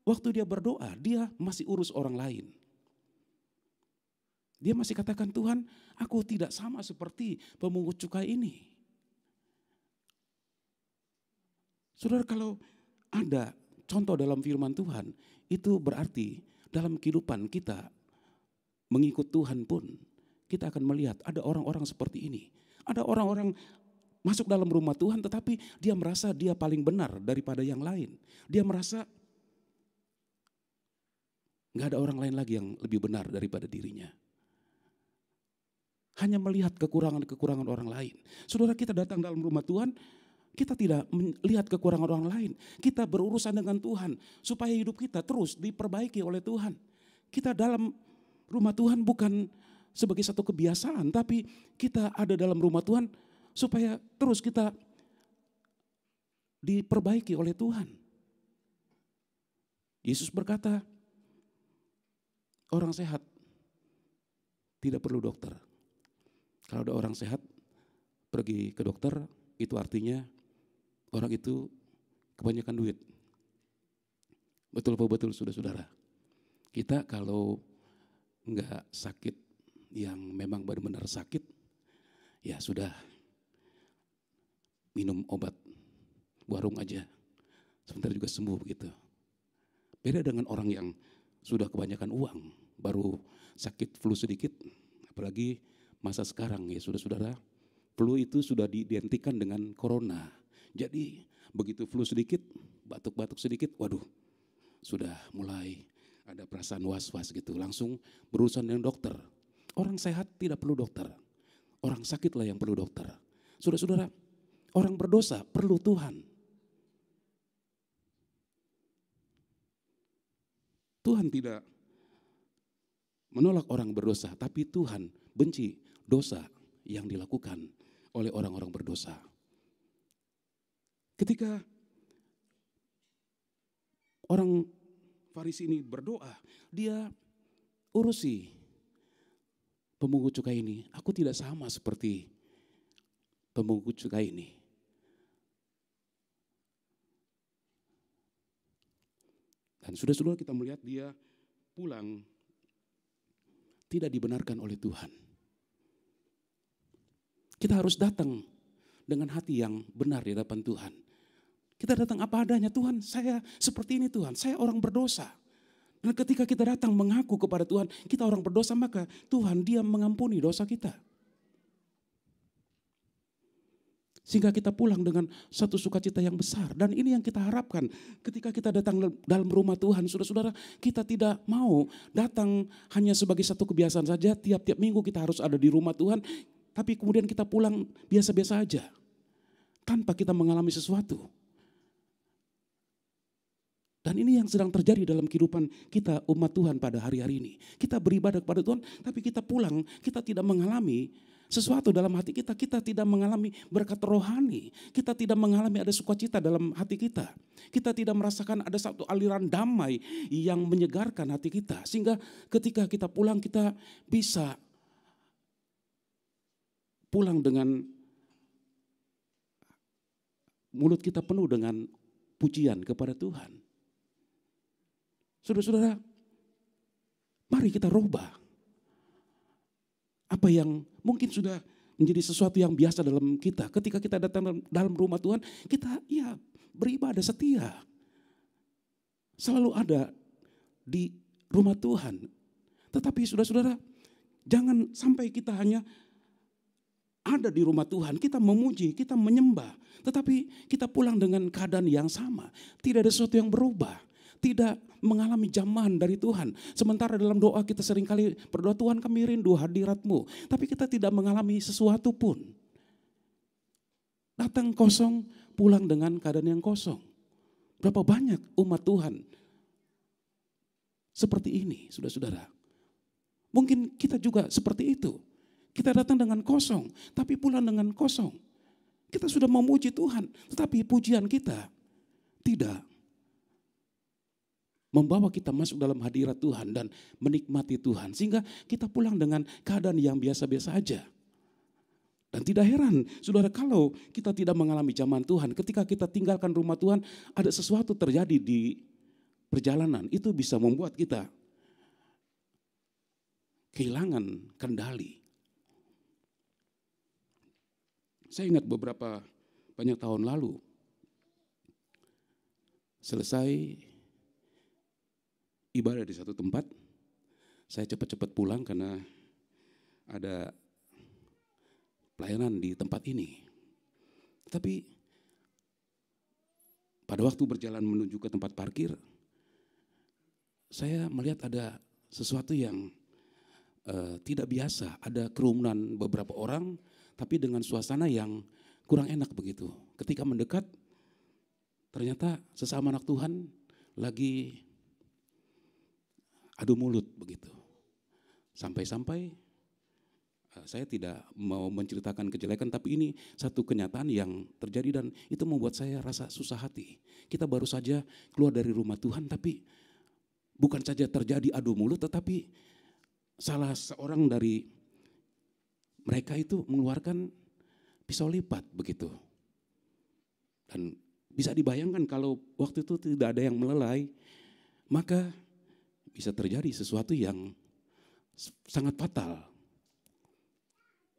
waktu dia berdoa, dia masih urus orang lain. Dia masih katakan, Tuhan, aku tidak sama seperti pemungut cukai ini. Saudara, kalau ada contoh dalam firman Tuhan, itu berarti dalam kehidupan kita mengikut Tuhan pun kita akan melihat ada orang-orang seperti ini. Ada orang-orang masuk dalam rumah Tuhan tetapi dia merasa dia paling benar daripada yang lain. Dia merasa gak ada orang lain lagi yang lebih benar daripada dirinya. Hanya melihat kekurangan-kekurangan orang lain. Saudara, kita datang dalam rumah Tuhan, kita tidak melihat kekurangan orang lain. Kita berurusan dengan Tuhan supaya hidup kita terus diperbaiki oleh Tuhan. Kita dalam rumah Tuhan bukan sebagai satu kebiasaan, tapi kita ada dalam rumah Tuhan supaya terus kita diperbaiki oleh Tuhan. Yesus berkata, orang sehat tidak perlu dokter. Kalau ada orang sehat pergi ke dokter, itu artinya orang itu kebanyakan duit. Betul apa betul saudara-saudara? Kita kalau enggak sakit yang memang benar-benar sakit, ya sudah minum obat warung aja, sebentar juga sembuh begitu. Beda dengan orang yang sudah kebanyakan uang, baru sakit flu sedikit, apalagi masa sekarang ya saudara-saudara, flu itu sudah diidentikan dengan corona. Jadi begitu flu sedikit, batuk-batuk sedikit, waduh sudah mulai ada perasaan was-was gitu, langsung berurusan dengan dokter. Orang sehat tidak perlu dokter, orang sakitlah yang perlu dokter. Saudara-saudara, orang berdosa perlu Tuhan. Tuhan tidak menolak orang berdosa, tapi Tuhan benci dosa yang dilakukan oleh orang-orang berdosa. Ketika orang Farisi ini berdoa, dia urusi pemungut cukai ini. Aku tidak sama seperti pemungut cukai ini. Dan saudara-saudara, kita melihat dia pulang tidak dibenarkan oleh Tuhan. Kita harus datang dengan hati yang benar di hadapan Tuhan. Kita datang apa adanya, Tuhan saya seperti ini Tuhan, saya orang berdosa. Dan ketika kita datang mengaku kepada Tuhan, kita orang berdosa, maka Tuhan dia mengampuni dosa kita. Sehingga kita pulang dengan satu sukacita yang besar. Dan ini yang kita harapkan ketika kita datang dalam rumah Tuhan. Saudara-saudara, kita tidak mau datang hanya sebagai satu kebiasaan saja. Tiap-tiap minggu kita harus ada di rumah Tuhan. Tapi kemudian kita pulang biasa-biasa aja. Tanpa kita mengalami sesuatu. Dan ini yang sedang terjadi dalam kehidupan kita umat Tuhan pada hari-hari ini. Kita beribadah kepada Tuhan, tapi kita pulang, kita tidak mengalami sesuatu dalam hati kita. Kita tidak mengalami berkat rohani. Kita tidak mengalami ada sukacita dalam hati kita. Kita tidak merasakan ada satu aliran damai yang menyegarkan hati kita. Sehingga ketika kita pulang, kita bisa pulang dengan mulut kita penuh dengan pujian kepada Tuhan. Saudara-saudara, mari kita rubah apa yang mungkin sudah menjadi sesuatu yang biasa dalam kita. Ketika kita datang dalam rumah Tuhan, kita ya beribadah setia. Selalu ada di rumah Tuhan. Tetapi saudara-saudara, jangan sampai kita hanya ada di rumah Tuhan, kita memuji, kita menyembah. Tetapi kita pulang dengan keadaan yang sama. Tidak ada sesuatu yang berubah. Tidak mengalami jamahan dari Tuhan. Sementara dalam doa kita seringkali berdoa, Tuhan kami rindu hadirat-Mu. Tapi kita tidak mengalami sesuatu pun. Datang kosong, pulang dengan keadaan yang kosong. Berapa banyak umat Tuhan seperti ini, saudara-saudara. Mungkin kita juga seperti itu. Kita datang dengan kosong, tapi pulang dengan kosong. Kita sudah memuji Tuhan, tetapi pujian kita tidak membawa kita masuk dalam hadirat Tuhan dan menikmati Tuhan. Sehingga kita pulang dengan keadaan yang biasa-biasa aja. Dan tidak heran, saudara, kalau kita tidak mengalami zaman Tuhan, ketika kita tinggalkan rumah Tuhan, ada sesuatu terjadi di perjalanan. Itu bisa membuat kita kehilangan kendali. Saya ingat beberapa banyak tahun lalu, selesai ibadah di satu tempat, saya cepat-cepat pulang karena ada pelayanan di tempat ini. Tapi pada waktu berjalan menuju ke tempat parkir, saya melihat ada sesuatu yang tidak biasa. Ada kerumunan beberapa orang, tapi dengan suasana yang kurang enak begitu. Ketika mendekat, ternyata sesama anak Tuhan lagi adu mulut begitu. Sampai-sampai saya tidak mau menceritakan kejelekan, tapi ini satu kenyataan yang terjadi dan itu membuat saya rasa susah hati. Kita baru saja keluar dari rumah Tuhan, tapi bukan saja terjadi adu mulut, tetapi salah seorang dari mereka itu mengeluarkan pisau lipat begitu. Dan bisa dibayangkan kalau waktu itu tidak ada yang melelai, maka bisa terjadi sesuatu yang sangat fatal.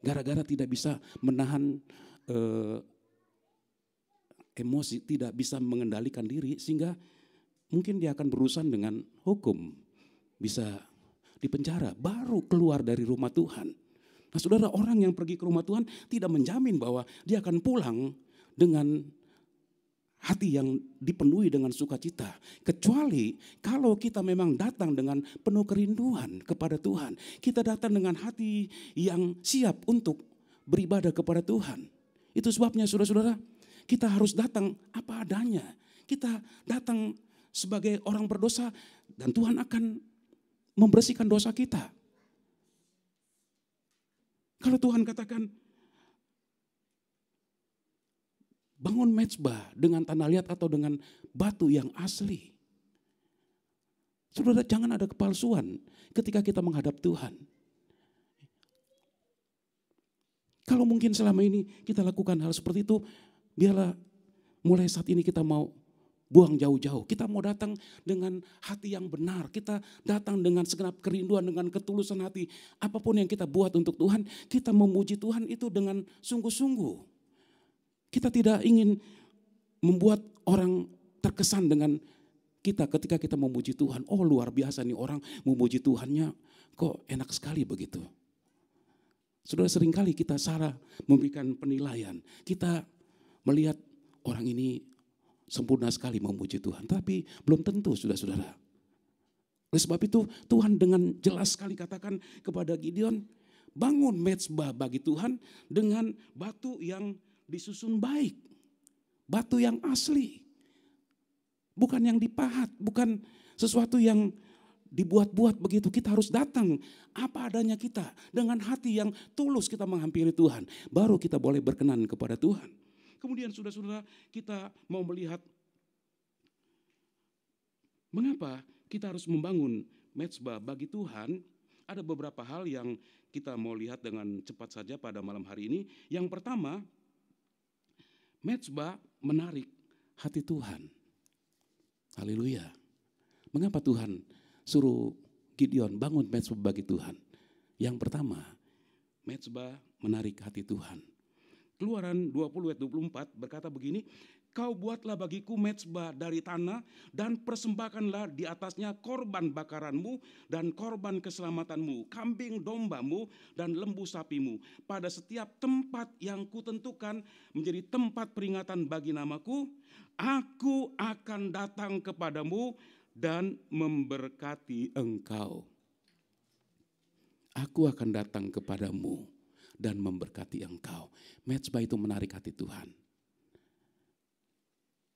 Gara-gara tidak bisa menahan emosi, tidak bisa mengendalikan diri, sehingga mungkin dia akan berurusan dengan hukum, bisa dipenjara, baru keluar dari rumah Tuhan. Nah saudara, orang yang pergi ke rumah Tuhan tidak menjamin bahwa dia akan pulang dengan hati yang dipenuhi dengan sukacita. Kecuali kalau kita memang datang dengan penuh kerinduan kepada Tuhan. Kita datang dengan hati yang siap untuk beribadah kepada Tuhan. Itu sebabnya saudara-saudara, kita harus datang apa adanya. Kita datang sebagai orang berdosa dan Tuhan akan membersihkan dosa kita. Kalau Tuhan katakan, bangun mezbah dengan tanah liat atau dengan batu yang asli. Saudara, jangan ada kepalsuan ketika kita menghadap Tuhan. Kalau mungkin selama ini kita lakukan hal seperti itu, biarlah mulai saat ini kita mau buang jauh-jauh. Kita mau datang dengan hati yang benar. Kita datang dengan segenap kerinduan, dengan ketulusan hati. Apapun yang kita buat untuk Tuhan, kita memuji Tuhan itu dengan sungguh-sungguh. Kita tidak ingin membuat orang terkesan dengan kita ketika kita memuji Tuhan. Oh luar biasa nih orang memuji Tuhannya, kok enak sekali begitu. Saudara, seringkali kita salah memberikan penilaian. Kita melihat orang ini sempurna sekali memuji Tuhan. Tapi belum tentu saudara-saudara. Oleh sebab itu Tuhan dengan jelas sekali katakan kepada Gideon, bangun mezbah bagi Tuhan dengan batu yang disusun baik. Batu yang asli. Bukan yang dipahat, bukan sesuatu yang dibuat-buat begitu. Kita harus datang apa adanya kita. Dengan hati yang tulus kita menghampiri Tuhan. Baru kita boleh berkenan kepada Tuhan. Kemudian saudara-saudara, kita mau melihat mengapa kita harus membangun mezbah bagi Tuhan. Ada beberapa hal yang kita mau lihat dengan cepat saja pada malam hari ini. Yang pertama, mezbah menarik hati Tuhan. Haleluya. Mengapa Tuhan suruh Gideon bangun mezbah bagi Tuhan? Yang pertama, mezbah menarik hati Tuhan. Keluaran 20 ayat 24 berkata begini, kau buatlah bagiku mezbah dari tanah dan persembahkanlah di atasnya korban bakaranmu dan korban keselamatanmu, kambing dombamu dan lembu sapimu. Pada setiap tempat yang kutentukan menjadi tempat peringatan bagi namaku, aku akan datang kepadamu dan memberkati engkau. Aku akan datang kepadamu dan memberkati engkau. Mezbah itu menarik hati Tuhan.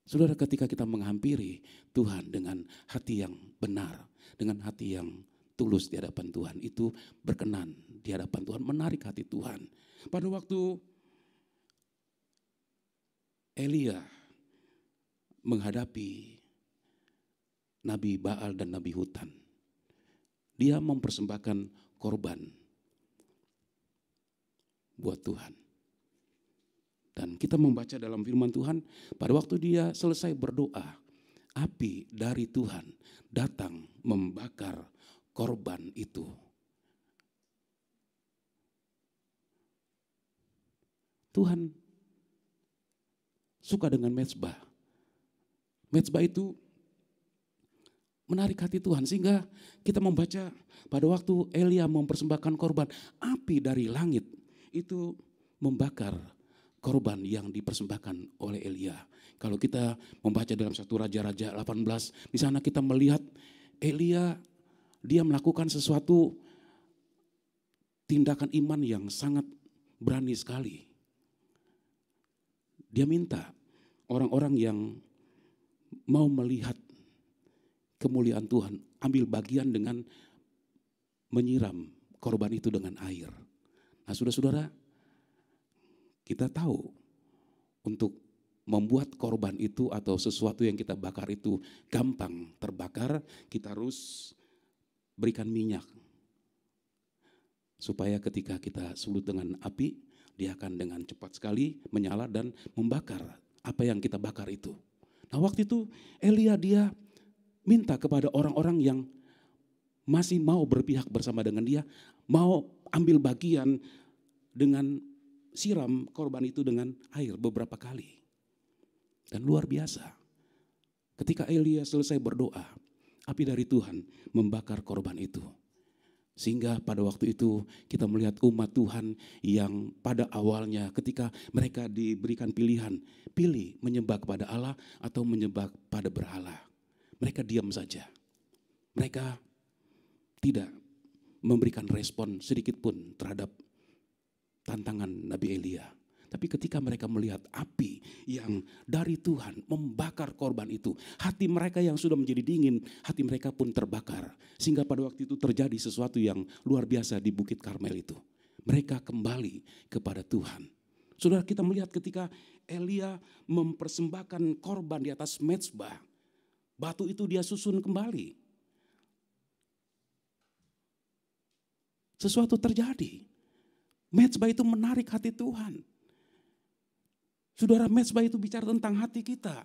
Saudara, ketika kita menghampiri Tuhan dengan hati yang benar, dengan hati yang tulus di hadapan Tuhan, itu berkenan di hadapan Tuhan, menarik hati Tuhan. Pada waktu Elia menghadapi Nabi Baal dan Nabi Hutan, dia mempersembahkan korban buat Tuhan. Dan kita membaca dalam firman Tuhan, pada waktu dia selesai berdoa, api dari Tuhan datang membakar korban itu. Tuhan suka dengan mezbah. Mezbah itu menarik hati Tuhan, sehingga kita membaca pada waktu Elia mempersembahkan korban, api dari langit itu membakar korban yang dipersembahkan oleh Elia. Kalau kita membaca dalam 1 Raja-Raja 18, di sana kita melihat Elia, dia melakukan sesuatu tindakan iman yang sangat berani sekali. Dia minta orang-orang yang mau melihat kemuliaan Tuhan ambil bagian dengan menyiram korban itu dengan air. Nah, saudara-saudara, kita tahu untuk membuat korban itu atau sesuatu yang kita bakar itu gampang terbakar, kita harus berikan minyak. Supaya ketika kita sulut dengan api, dia akan dengan cepat sekali menyala dan membakar apa yang kita bakar itu. Nah, waktu itu Elia dia minta kepada orang-orang yang masih mau berpihak bersama dengan dia, mau ambil bagian dengan siram korban itu dengan air beberapa kali. Dan luar biasa, ketika Elia selesai berdoa, api dari Tuhan membakar korban itu. Sehingga pada waktu itu kita melihat umat Tuhan yang pada awalnya ketika mereka diberikan pilihan, pilih menyembah kepada Allah atau menyembah pada berhala. Mereka diam saja. Mereka tidak memberikan respon sedikit pun terhadap tantangan Nabi Elia. Tapi ketika mereka melihat api yang dari Tuhan membakar korban itu, hati mereka yang sudah menjadi dingin, hati mereka pun terbakar. Sehingga pada waktu itu terjadi sesuatu yang luar biasa di Bukit Karmel itu. Mereka kembali kepada Tuhan. Saudara, kita melihat ketika Elia mempersembahkan korban di atas mezbah, batu itu dia susun kembali. Sesuatu terjadi. Mezbah itu menarik hati Tuhan. Saudara, mezbah itu bicara tentang hati kita.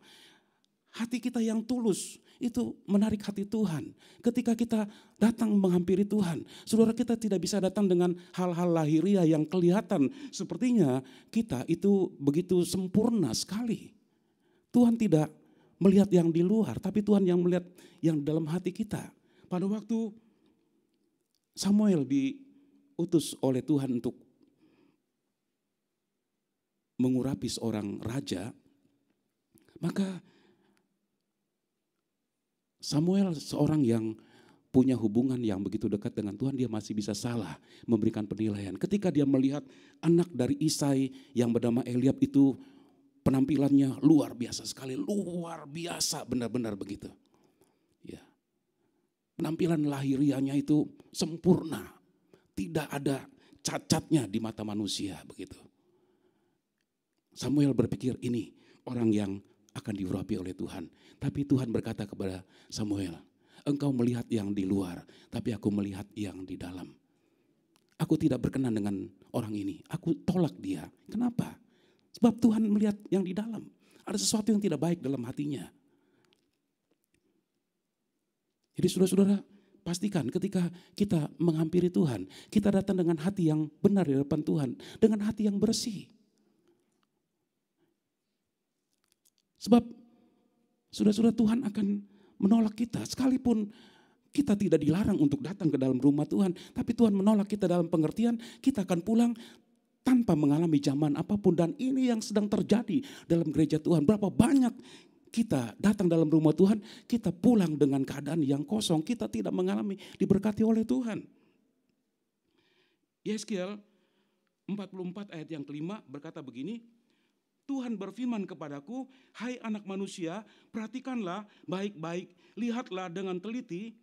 Hati kita yang tulus itu menarik hati Tuhan. Ketika kita datang menghampiri Tuhan, saudara, kita tidak bisa datang dengan hal-hal lahiriah yang kelihatan sepertinya kita itu begitu sempurna sekali. Tuhan tidak melihat yang di luar, tapi Tuhan yang melihat yang dalam hati kita. Pada waktu Samuel diutus oleh Tuhan untuk mengurapi seorang raja, maka Samuel seorang yang punya hubungan yang begitu dekat dengan Tuhan, dia masih bisa salah memberikan penilaian. Ketika dia melihat anak dari Isai yang bernama Eliab itu penampilannya luar biasa sekali, luar biasa benar-benar begitu. Ya. Penampilan lahiriahnya itu sempurna, tidak ada cacatnya di mata manusia begitu. Samuel berpikir ini orang yang akan diurapi oleh Tuhan. Tapi Tuhan berkata kepada Samuel, engkau melihat yang di luar, tapi aku melihat yang di dalam. Aku tidak berkenan dengan orang ini, aku tolak dia. Kenapa? Sebab Tuhan melihat yang di dalam. Ada sesuatu yang tidak baik dalam hatinya. Jadi saudara-saudara, pastikan ketika kita menghampiri Tuhan, kita datang dengan hati yang benar di depan Tuhan, dengan hati yang bersih. Sebab saudara-saudara, Tuhan akan menolak kita. Sekalipun kita tidak dilarang untuk datang ke dalam rumah Tuhan, tapi Tuhan menolak kita dalam pengertian kita akan pulang tanpa mengalami zaman apapun. Dan ini yang sedang terjadi dalam gereja Tuhan. Berapa banyak kita datang dalam rumah Tuhan, kita pulang dengan keadaan yang kosong. Kita tidak mengalami diberkati oleh Tuhan. Yeskiel 44 ayat yang kelima berkata begini, Tuhan berfirman kepadaku, hai anak manusia, perhatikanlah baik-baik, lihatlah dengan teliti,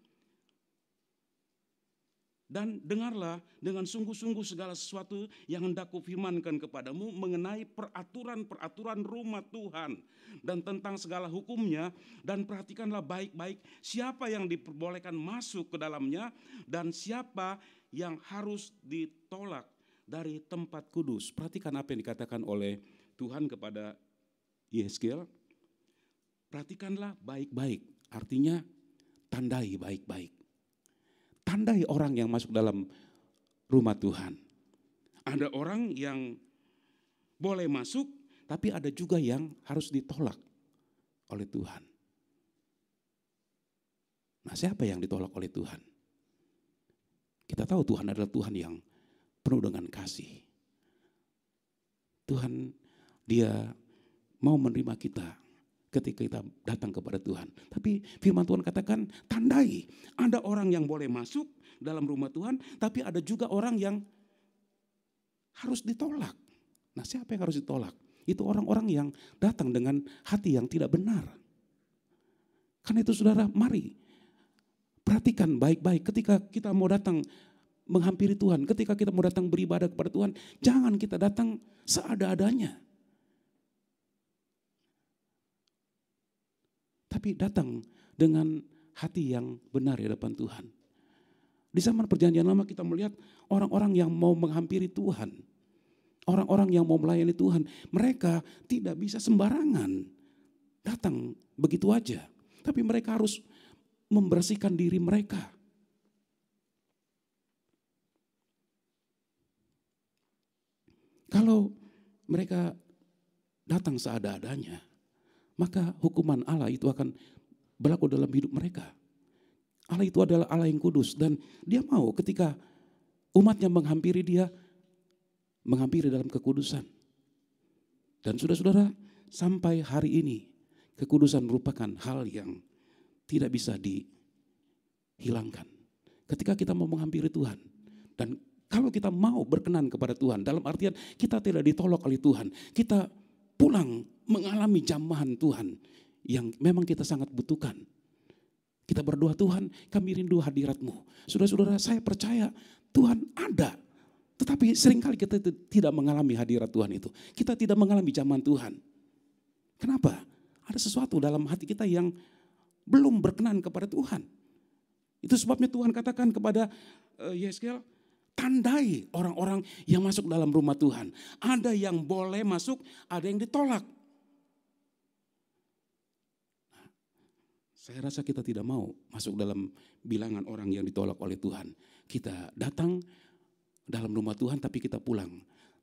dan dengarlah dengan sungguh-sungguh segala sesuatu yang hendak kufirmankan kepadamu mengenai peraturan-peraturan rumah Tuhan dan tentang segala hukumnya, dan perhatikanlah baik-baik siapa yang diperbolehkan masuk ke dalamnya dan siapa yang harus ditolak dari tempat kudus. Perhatikan apa yang dikatakan oleh Tuhan kepada Yeskiel, perhatikanlah baik-baik, artinya tandai baik-baik. Tandai orang yang masuk dalam rumah Tuhan. Ada orang yang boleh masuk, tapi ada juga yang harus ditolak oleh Tuhan. Nah, siapa yang ditolak oleh Tuhan? Kita tahu Tuhan adalah Tuhan yang penuh dengan kasih. Tuhan Dia mau menerima kita ketika kita datang kepada Tuhan. Tapi firman Tuhan katakan, tandai. Ada orang yang boleh masuk dalam rumah Tuhan, tapi ada juga orang yang harus ditolak. Nah, siapa yang harus ditolak? Itu orang-orang yang datang dengan hati yang tidak benar. Karena itu saudara, mari perhatikan baik-baik ketika kita mau datang menghampiri Tuhan, ketika kita mau datang beribadah kepada Tuhan, jangan kita datang seada-adanya. Tapi datang dengan hati yang benar di hadapan Tuhan. Di zaman perjanjian lama kita melihat orang-orang yang mau menghampiri Tuhan, orang-orang yang mau melayani Tuhan, mereka tidak bisa sembarangan datang begitu aja. Tapi mereka harus membersihkan diri mereka. Kalau mereka datang seada-adanya, maka hukuman Allah itu akan berlaku dalam hidup mereka. Allah itu adalah Allah yang kudus dan dia mau ketika umatnya menghampiri dia, menghampiri dalam kekudusan. Dan saudara-saudara, sampai hari ini kekudusan merupakan hal yang tidak bisa dihilangkan. Ketika kita mau menghampiri Tuhan dan kalau kita mau berkenan kepada Tuhan, dalam artian kita tidak ditolak oleh Tuhan, kita pulang mengalami jamahan Tuhan yang memang kita sangat butuhkan. Kita berdoa, Tuhan kami rindu hadirat-Mu. Saudara-saudara, saya percaya Tuhan ada. Tetapi seringkali kita tidak mengalami hadirat Tuhan itu. Kita tidak mengalami jamahan Tuhan. Kenapa? Ada sesuatu dalam hati kita yang belum berkenan kepada Tuhan. Itu sebabnya Tuhan katakan kepada Yeskel, tandai orang-orang yang masuk dalam rumah Tuhan. Ada yang boleh masuk, ada yang ditolak. Nah, saya rasa kita tidak mau masuk dalam bilangan orang yang ditolak oleh Tuhan. Kita datang dalam rumah Tuhan tapi kita pulang.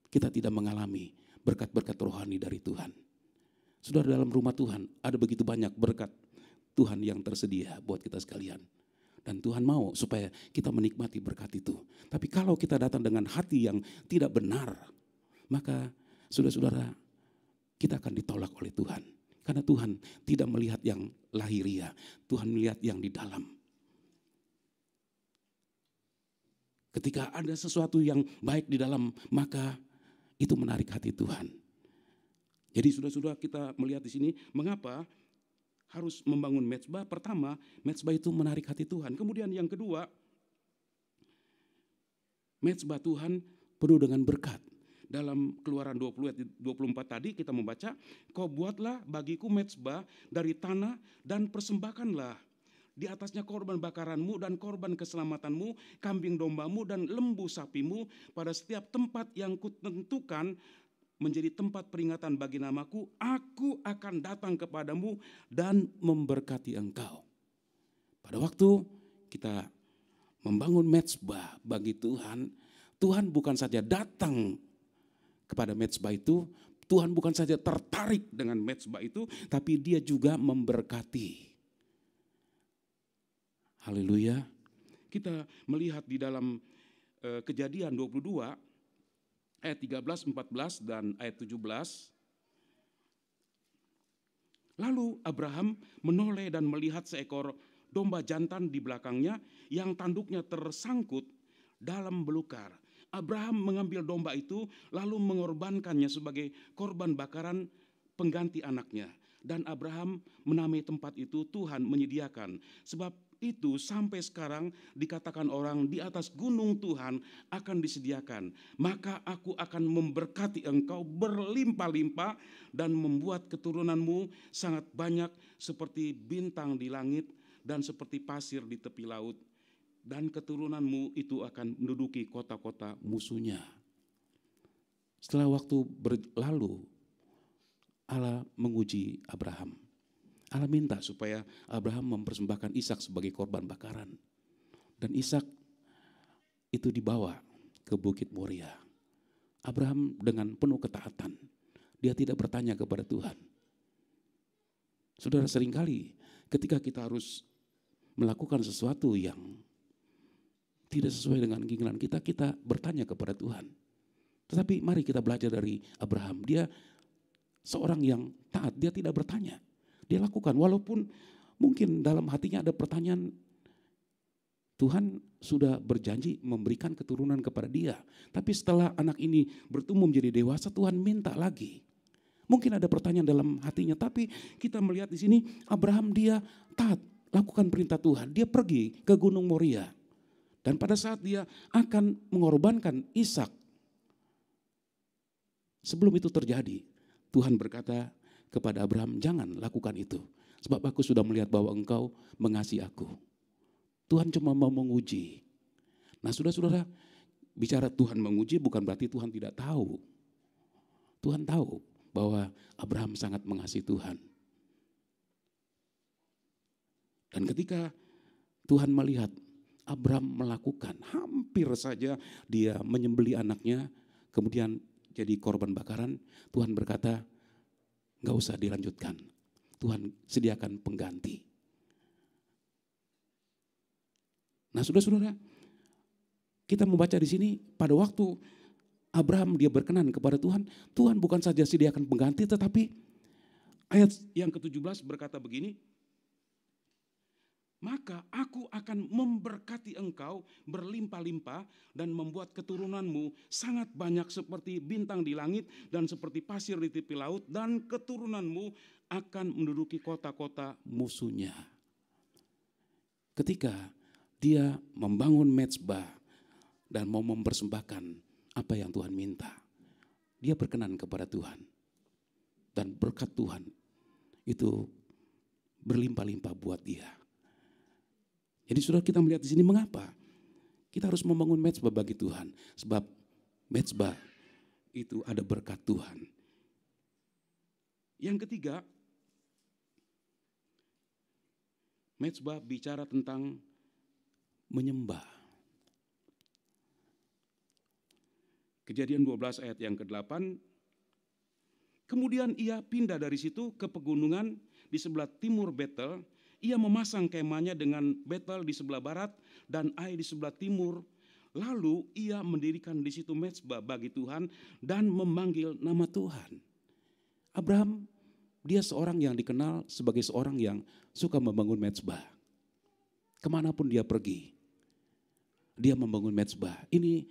Kita tidak mengalami berkat-berkat rohani dari Tuhan. Saudara, dalam rumah Tuhan ada begitu banyak berkat Tuhan yang tersedia buat kita sekalian. Dan Tuhan mau supaya kita menikmati berkat itu. Tapi kalau kita datang dengan hati yang tidak benar, maka saudara-saudara, kita akan ditolak oleh Tuhan. Karena Tuhan tidak melihat yang lahiriah, Tuhan melihat yang di dalam. Ketika ada sesuatu yang baik di dalam, maka itu menarik hati Tuhan. Jadi saudara-saudara, kita melihat di sini mengapa harus membangun mezbah. Pertama, mezbah itu menarik hati Tuhan. Kemudian yang kedua, mezbah Tuhan penuh dengan berkat. Dalam Keluaran 20 ayat 24 tadi kita membaca, kau buatlah bagiku mezbah dari tanah dan persembahkanlah di atasnya korban bakaranmu dan korban keselamatanmu, kambing dombamu dan lembu sapimu pada setiap tempat yang kutentukan menjadi tempat peringatan bagi namaku, aku akan datang kepadamu dan memberkati engkau. Pada waktu kita membangun mezbah bagi Tuhan, Tuhan bukan saja datang kepada mezbah itu, Tuhan bukan saja tertarik dengan mezbah itu, tapi dia juga memberkati. Haleluya. Kita melihat di dalam Kejadian 22, ayat 13, 14, dan ayat 17. Lalu Abraham menoleh dan melihat seekor domba jantan di belakangnya yang tanduknya tersangkut dalam belukar. Abraham mengambil domba itu lalu mengorbankannya sebagai korban bakaran pengganti anaknya. Dan Abraham menamai tempat itu Tuhan menyediakan. Sebab itu sampai sekarang dikatakan orang di atas gunung Tuhan akan disediakan. Maka aku akan memberkati engkau berlimpah-limpah dan membuat keturunanmu sangat banyak seperti bintang di langit dan seperti pasir di tepi laut. Dan keturunanmu itu akan menduduki kota-kota musuhnya. Setelah waktu berlalu, Allah menguji Abraham. Allah minta supaya Abraham mempersembahkan Ishak sebagai korban bakaran. Dan Ishak itu dibawa ke Bukit Moria. Abraham dengan penuh ketaatan. Dia tidak bertanya kepada Tuhan. Saudara, seringkali ketika kita harus melakukan sesuatu yang tidak sesuai dengan keinginan kita, kita bertanya kepada Tuhan. Tetapi mari kita belajar dari Abraham. Dia seorang yang taat, dia tidak bertanya. Dia lakukan walaupun mungkin dalam hatinya ada pertanyaan, Tuhan sudah berjanji memberikan keturunan kepada dia. Tapi setelah anak ini bertumbuh menjadi dewasa, Tuhan minta lagi. Mungkin ada pertanyaan dalam hatinya, tapi kita melihat di sini Abraham dia taat, lakukan perintah Tuhan. Dia pergi ke Gunung Moria. Dan pada saat dia akan mengorbankan Ishak, sebelum itu terjadi, Tuhan berkata kepada Abraham, jangan lakukan itu. Sebab aku sudah melihat bahwa engkau mengasihi aku. Tuhan cuma mau menguji. Nah saudara-saudara, bicara Tuhan menguji bukan berarti Tuhan tidak tahu. Tuhan tahu bahwa Abraham sangat mengasihi Tuhan. Dan ketika Tuhan melihat Abraham melakukan, hampir saja dia menyembelih anaknya, kemudian jadi korban bakaran, Tuhan berkata, gak usah dilanjutkan. Tuhan sediakan pengganti. Nah saudara-saudara, kita membaca di sini pada waktu Abraham dia berkenan kepada Tuhan, Tuhan bukan saja sediakan pengganti, tetapi ayat yang ke-17 berkata begini, maka aku akan memberkati engkau berlimpah-limpah dan membuat keturunanmu sangat banyak seperti bintang di langit dan seperti pasir di tepi laut, dan keturunanmu akan menduduki kota-kota musuhnya. Ketika dia membangun mezbah dan mau mempersembahkan apa yang Tuhan minta, dia berkenan kepada Tuhan. Dan berkat Tuhan itu berlimpah-limpah buat dia. Jadi saudara, kita melihat di sini mengapa kita harus membangun mezbah bagi Tuhan. Sebab mezbah itu ada berkat Tuhan. Yang ketiga, mezbah bicara tentang menyembah. Kejadian 12 ayat yang ke-8. Kemudian ia pindah dari situ ke pegunungan di sebelah timur Betel. Ia memasang kemahnya dengan Betel di sebelah barat dan Ai di sebelah timur. Lalu ia mendirikan di situ mezbah bagi Tuhan dan memanggil nama Tuhan. Abraham, dia seorang yang dikenal sebagai seorang yang suka membangun mezbah. Kemanapun dia pergi, dia membangun mezbah. Ini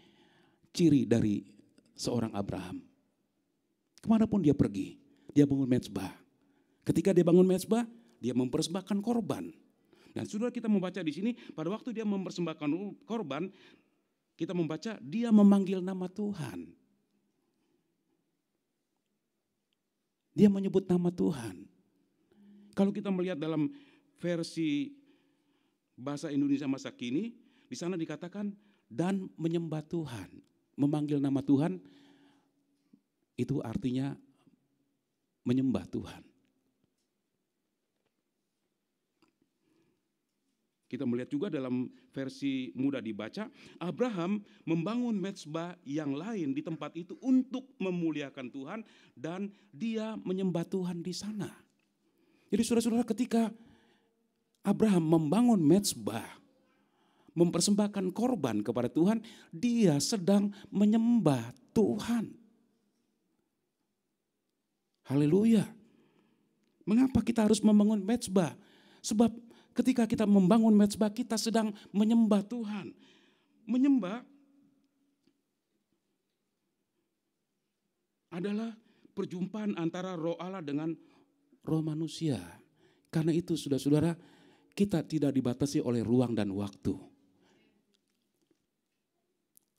ciri dari seorang Abraham. Kemanapun dia pergi, dia bangun mezbah. Ketika dia bangun mezbah, dia mempersembahkan korban. Dan sudah kita membaca di sini, pada waktu dia mempersembahkan korban, kita membaca dia memanggil nama Tuhan. Dia menyebut nama Tuhan. Kalau kita melihat dalam versi bahasa Indonesia masa kini, di sana dikatakan dan menyembah Tuhan. Memanggil nama Tuhan, itu artinya menyembah Tuhan. Kita melihat juga dalam versi mudah dibaca, Abraham membangun mezbah yang lain di tempat itu untuk memuliakan Tuhan dan dia menyembah Tuhan di sana. Jadi saudara-saudara, ketika Abraham membangun mezbah, mempersembahkan korban kepada Tuhan, dia sedang menyembah Tuhan. Haleluya. Mengapa kita harus membangun mezbah? Sebab ketika kita membangun mezbah, kita sedang menyembah Tuhan. Menyembah adalah perjumpaan antara roh Allah dengan roh manusia. Karena itu saudara-saudara, kita tidak dibatasi oleh ruang dan waktu.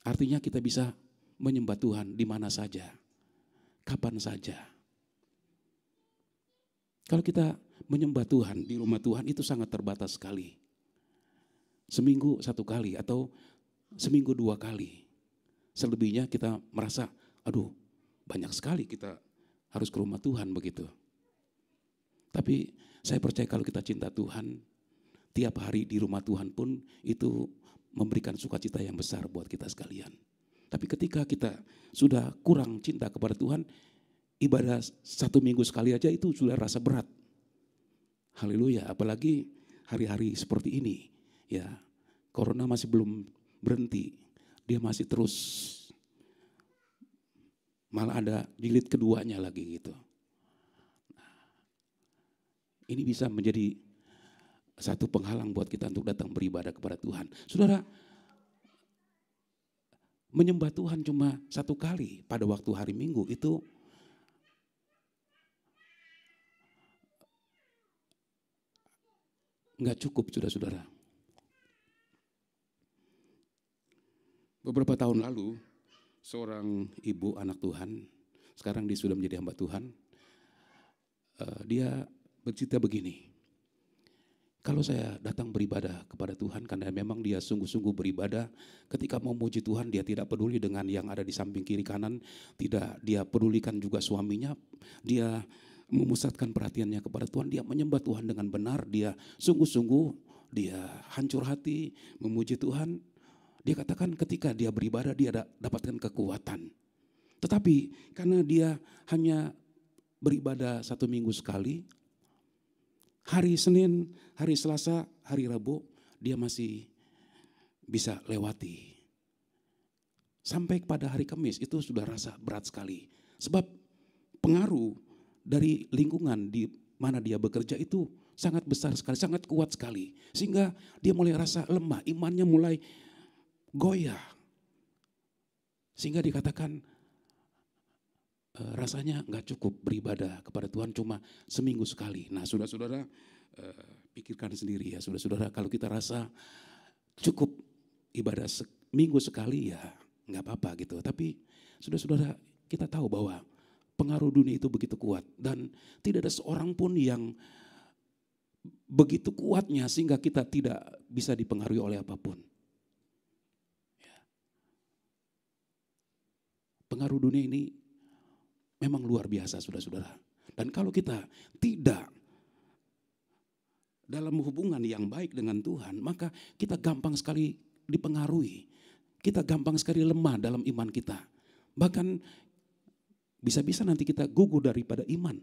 Artinya kita bisa menyembah Tuhan di mana saja, kapan saja. Kalau kita menyembah Tuhan di rumah Tuhan itu sangat terbatas sekali. Seminggu 1 kali atau seminggu 2 kali. Selebihnya kita merasa, aduh banyak sekali kita harus ke rumah Tuhan begitu. Tapi saya percaya kalau kita cinta Tuhan, tiap hari di rumah Tuhan pun itu memberikan sukacita yang besar buat kita sekalian. Tapi ketika kita sudah kurang cinta kepada Tuhan, ibadah 1 minggu sekali aja itu sudah rasa berat. Haleluya, apalagi hari-hari seperti ini. Ya, corona masih belum berhenti, dia masih terus. Malah ada jilid keduanya lagi gitu. Ini bisa menjadi satu penghalang buat kita untuk datang beribadah kepada Tuhan. Saudara, menyembah Tuhan cuma satu kali pada waktu hari Minggu itu nggak cukup, saudara-saudara. Beberapa tahun lalu, seorang ibu anak Tuhan, sekarang dia sudah menjadi hamba Tuhan, dia bercerita begini, kalau saya datang beribadah kepada Tuhan karena memang dia sungguh-sungguh beribadah, ketika memuji Tuhan dia tidak peduli dengan yang ada di samping kiri kanan, tidak dia pedulikan juga suaminya, dia memusatkan perhatiannya kepada Tuhan, dia menyembah Tuhan dengan benar, dia sungguh-sungguh, dia hancur hati memuji Tuhan. Dia katakan ketika dia beribadah dia dapatkan kekuatan. Tetapi karena dia hanya beribadah 1 minggu sekali, hari Senin, hari Selasa, hari Rabu dia masih bisa lewati. Sampai pada hari Kamis itu sudah rasa berat sekali. Sebab pengaruh dari lingkungan di mana dia bekerja itu sangat besar sekali, sangat kuat sekali. Sehingga dia mulai rasa lemah, imannya mulai goyah. Sehingga dikatakan rasanya gak cukup beribadah kepada Tuhan cuma seminggu sekali. Nah saudara-saudara pikirkan sendiri ya saudara-saudara, kalau kita rasa cukup ibadah seminggu sekali ya gak apa-apa gitu. Tapi saudara-saudara kita tahu bahwa pengaruh dunia itu begitu kuat. Dan tidak ada seorang pun yang begitu kuatnya sehingga kita tidak bisa dipengaruhi oleh apapun. Pengaruh dunia ini memang luar biasa saudara-saudara. Dan kalau kita tidak dalam hubungan yang baik dengan Tuhan, maka kita gampang sekali dipengaruhi. Kita gampang sekali lemah dalam iman kita. Bahkan bisa-bisa nanti kita gugur daripada iman.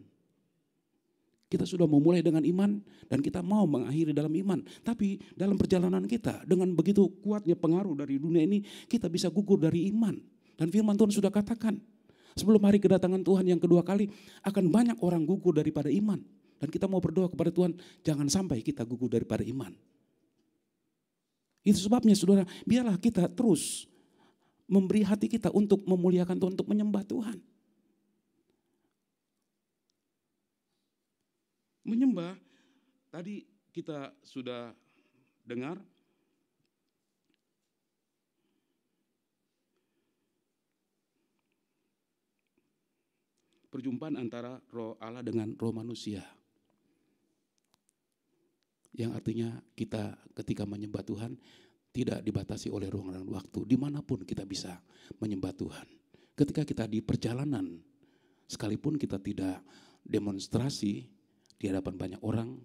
Kita sudah memulai dengan iman dan kita mau mengakhiri dalam iman. Tapi dalam perjalanan kita dengan begitu kuatnya pengaruh dari dunia ini, kita bisa gugur dari iman. Dan firman Tuhan sudah katakan, sebelum hari kedatangan Tuhan yang kedua kali, akan banyak orang gugur daripada iman. Dan kita mau berdoa kepada Tuhan, jangan sampai kita gugur daripada iman. Itu sebabnya saudara, biarlah kita terus memberi hati kita untuk memuliakan Tuhan, untuk menyembah Tuhan. Menyembah, tadi kita sudah dengar, perjumpaan antara roh Allah dengan roh manusia. Yang artinya kita ketika menyembah Tuhan tidak dibatasi oleh ruang dan waktu. Dimanapun kita bisa menyembah Tuhan. Ketika kita di perjalanan, sekalipun kita tidak demonstrasi di hadapan banyak orang,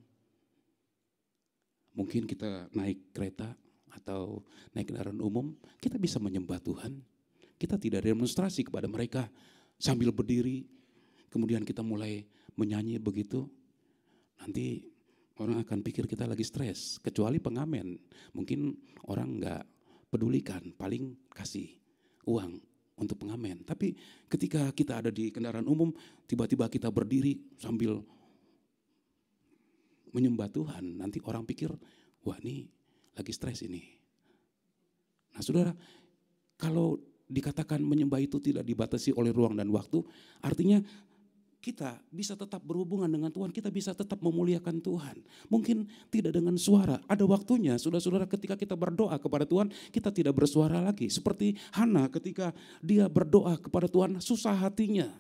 mungkin kita naik kereta atau naik kendaraan umum, kita bisa menyembah Tuhan. Kita tidak demonstrasi kepada mereka sambil berdiri, kemudian kita mulai menyanyi begitu, nanti orang akan pikir kita lagi stres. Kecuali pengamen, mungkin orang gak pedulikan, paling kasih uang untuk pengamen. Tapi ketika kita ada di kendaraan umum, tiba-tiba kita berdiri sambil menyembah Tuhan, nanti orang pikir, wah ini lagi stres ini. Nah saudara, kalau dikatakan menyembah itu tidak dibatasi oleh ruang dan waktu, artinya kita bisa tetap berhubungan dengan Tuhan, kita bisa tetap memuliakan Tuhan. Mungkin tidak dengan suara, ada waktunya saudara-saudara ketika kita berdoa kepada Tuhan, kita tidak bersuara lagi. Seperti Hana ketika dia berdoa kepada Tuhan, susah hatinya.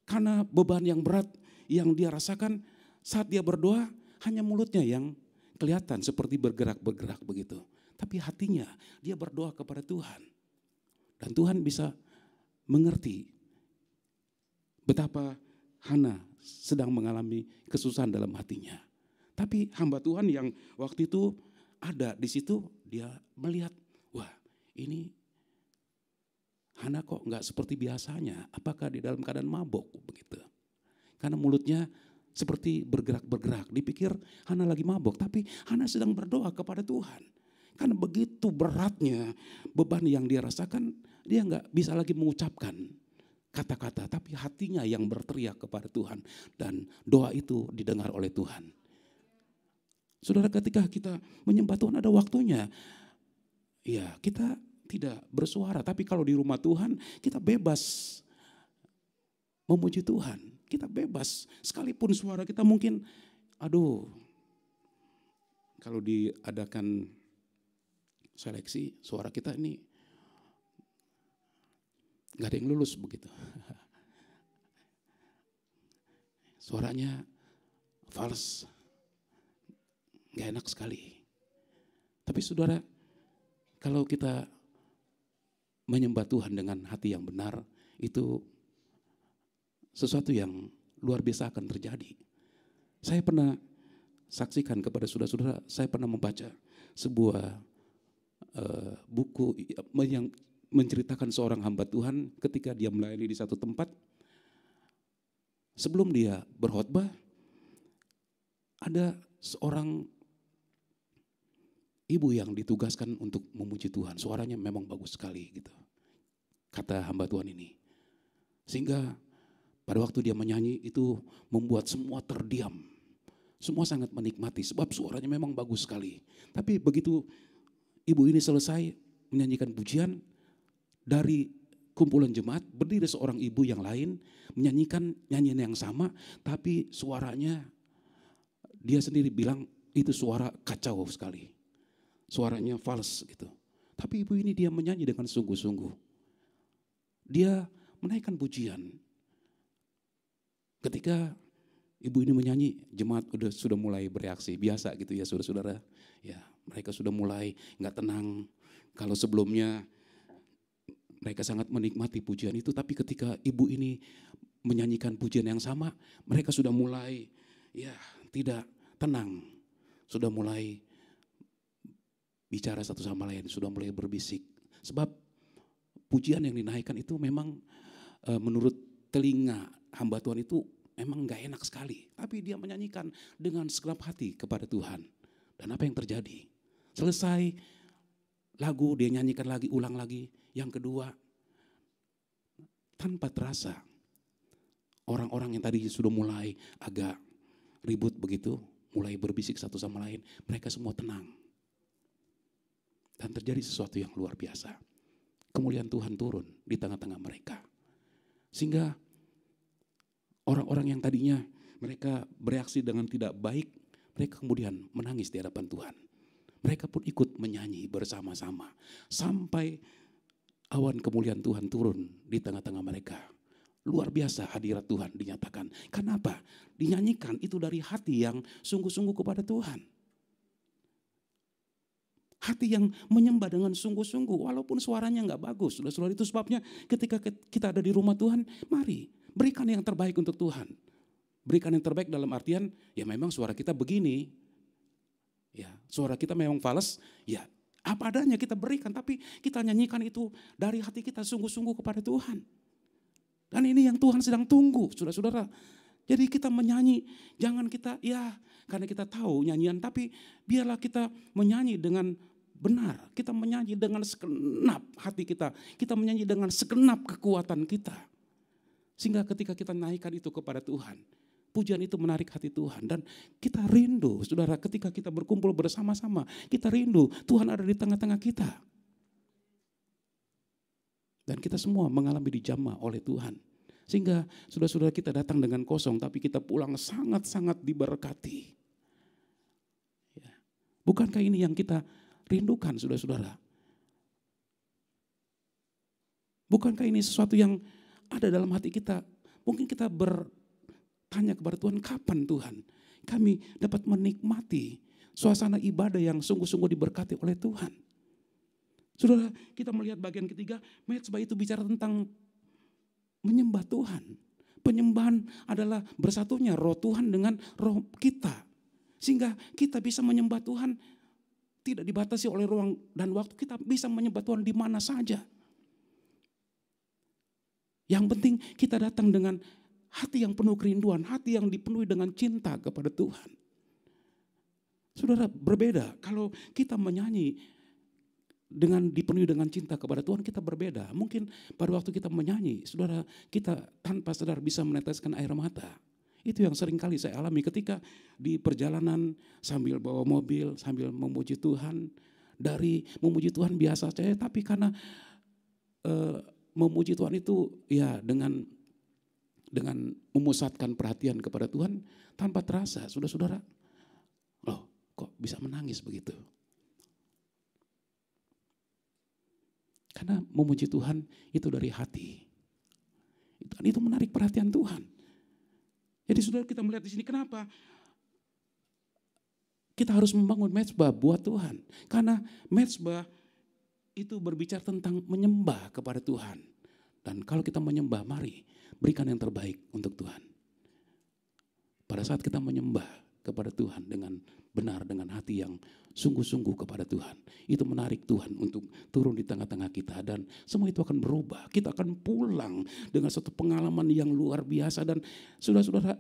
Karena beban yang berat yang dia rasakan saat dia berdoa, hanya mulutnya yang kelihatan seperti bergerak-bergerak begitu. Tapi hatinya dia berdoa kepada Tuhan. Dan Tuhan bisa mengerti betapa Hana sedang mengalami kesusahan dalam hatinya. Tapi hamba Tuhan yang waktu itu ada di situ, dia melihat, wah ini Hana kok nggak seperti biasanya. Apakah di dalam keadaan mabok begitu? Karena mulutnya seperti bergerak-bergerak. Dipikir Hana lagi mabok, tapi Hana sedang berdoa kepada Tuhan. Karena begitu beratnya beban yang dia rasakan, dia nggak bisa lagi mengucapkan kata-kata, tapi hatinya yang berteriak kepada Tuhan. Dan doa itu didengar oleh Tuhan. Saudara, ketika kita menyembah Tuhan ada waktunya. Ya, kita tidak bersuara, tapi kalau di rumah Tuhan kita bebas memuji Tuhan. Kita bebas, sekalipun suara kita mungkin, kalau diadakan seleksi, suara kita ini gak ada yang lulus begitu. Suaranya fals, gak enak sekali. Tapi saudara, kalau kita menyembah Tuhan dengan hati yang benar, itu sesuatu yang luar biasa akan terjadi. Saya pernah saksikan kepada saudara-saudara, saya pernah membaca sebuah buku yang menceritakan seorang hamba Tuhan ketika dia melayani di satu tempat. Sebelum dia berkhotbah, ada seorang ibu yang ditugaskan untuk memuji Tuhan. Suaranya memang bagus sekali gitu, kata hamba Tuhan ini. Sehingga pada waktu dia menyanyi itu membuat semua terdiam. Semua sangat menikmati sebab suaranya memang bagus sekali. Tapi begitu ibu ini selesai menyanyikan pujian, dari kumpulan jemaat berdiri seorang ibu yang lain menyanyikan nyanyian yang sama, tapi suaranya dia sendiri bilang itu suara kacau sekali. Suaranya fals gitu. Tapi ibu ini dia menyanyi dengan sungguh-sungguh. Dia menaikkan pujian. Ketika ibu ini menyanyi, jemaat sudah mulai bereaksi. Biasa gitu ya saudara-saudara. Ya, mereka sudah mulai gak tenang. Kalau sebelumnya mereka sangat menikmati pujian itu, tapi ketika ibu ini menyanyikan pujian yang sama, mereka sudah mulai tidak tenang. Sudah mulai bicara satu sama lain, sudah mulai berbisik. Sebab pujian yang dinaikkan itu memang menurut telinga hamba Tuhan itu memang gak enak sekali. Tapi dia menyanyikan dengan segenap hati kepada Tuhan. Dan apa yang terjadi? Selesai lagu dia nyanyikan lagi, ulang lagi. Yang kedua, tanpa terasa orang-orang yang tadi sudah mulai agak ribut begitu, mulai berbisik satu sama lain, mereka semua tenang. Dan terjadi sesuatu yang luar biasa. Kemuliaan Tuhan turun di tengah-tengah mereka. Sehingga orang-orang yang tadinya mereka bereaksi dengan tidak baik, mereka kemudian menangis di hadapan Tuhan. Mereka pun ikut menyanyi bersama-sama. Sampai awan kemuliaan Tuhan turun di tengah-tengah mereka. Luar biasa hadirat Tuhan dinyatakan. Kenapa? Dinyanyikan itu dari hati yang sungguh-sungguh kepada Tuhan. Hati yang menyembah dengan sungguh-sungguh walaupun suaranya gak bagus. Saudara-saudara, itu sebabnya ketika kita ada di rumah Tuhan, mari berikan yang terbaik untuk Tuhan. Berikan yang terbaik dalam artian, ya memang suara kita begini. Ya, suara kita memang fals, ya apa adanya kita berikan, tapi kita nyanyikan itu dari hati kita sungguh-sungguh kepada Tuhan. Dan ini yang Tuhan sedang tunggu, saudara-saudara. Jadi kita menyanyi, jangan kita karena kita tahu nyanyian, tapi biarlah kita menyanyi dengan benar. Kita menyanyi dengan segenap hati kita. Kita menyanyi dengan segenap kekuatan kita. Sehingga ketika kita naikkan itu kepada Tuhan, pujian itu menarik hati Tuhan. Dan kita rindu, saudara, ketika kita berkumpul bersama-sama, kita rindu Tuhan ada di tengah-tengah kita. Dan kita semua mengalami dijamah oleh Tuhan. Sehingga saudara-saudara kita datang dengan kosong, tapi kita pulang sangat-sangat diberkati. Ya. Bukankah ini yang kita rindukan, saudara-saudara? Bukankah ini sesuatu yang ada dalam hati kita? Mungkin kita bertanya kepada Tuhan, kapan Tuhan kami dapat menikmati suasana ibadah yang sungguh-sungguh diberkati oleh Tuhan? Saudara, kita melihat bagian ketiga, mezbah itu bicara tentang menyembah Tuhan. Penyembahan adalah bersatunya roh Tuhan dengan roh kita. Sehingga kita bisa menyembah Tuhan tidak dibatasi oleh ruang dan waktu. Kita bisa menyembah Tuhan di mana saja. Yang penting kita datang dengan hati yang penuh kerinduan, hati yang dipenuhi dengan cinta kepada Tuhan. Saudara, berbeda kalau kita menyanyi dengan dipenuhi dengan cinta kepada Tuhan kita berbeda. Mungkin pada waktu kita menyanyi, saudara, kita tanpa sadar bisa meneteskan air mata. Itu yang sering kali saya alami ketika di perjalanan sambil bawa mobil, sambil memuji Tuhan. Dari memuji Tuhan biasa saja, tapi karena memuji Tuhan itu ya dengan memusatkan perhatian kepada Tuhan tanpa terasa, saudara-saudara, loh kok bisa menangis begitu? Karena memuji Tuhan itu dari hati. Itu menarik perhatian Tuhan. Jadi saudara, kita melihat di sini kenapa kita harus membangun mezbah buat Tuhan. Karena mezbah itu berbicara tentang menyembah kepada Tuhan. Dan kalau kita menyembah, mari berikan yang terbaik untuk Tuhan. Pada saat kita menyembah kepada Tuhan dengan benar, dengan hati yang sungguh-sungguh kepada Tuhan, itu menarik Tuhan untuk turun di tengah-tengah kita, dan semua itu akan berubah. Kita akan pulang dengan satu pengalaman yang luar biasa. Dan saudara-saudara,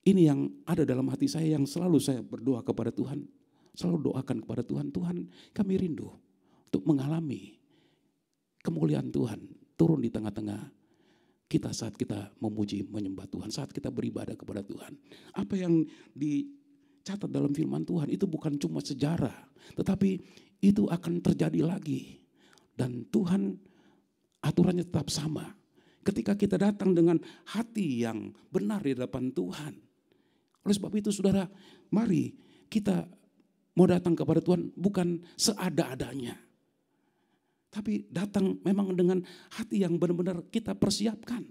ini yang ada dalam hati saya, yang selalu saya berdoa kepada Tuhan, selalu doakan kepada Tuhan, Tuhan kami rindu untuk mengalami kemuliaan Tuhan turun di tengah-tengah kita saat kita memuji, menyembah Tuhan, saat kita beribadah kepada Tuhan. Apa yang dicatat dalam firman Tuhan itu bukan cuma sejarah, tetapi itu akan terjadi lagi. Dan Tuhan aturannya tetap sama. Ketika kita datang dengan hati yang benar di hadapan Tuhan. Oleh sebab itu saudara, mari kita mau datang kepada Tuhan bukan seada-adanya. Tapi datang memang dengan hati yang benar-benar kita persiapkan.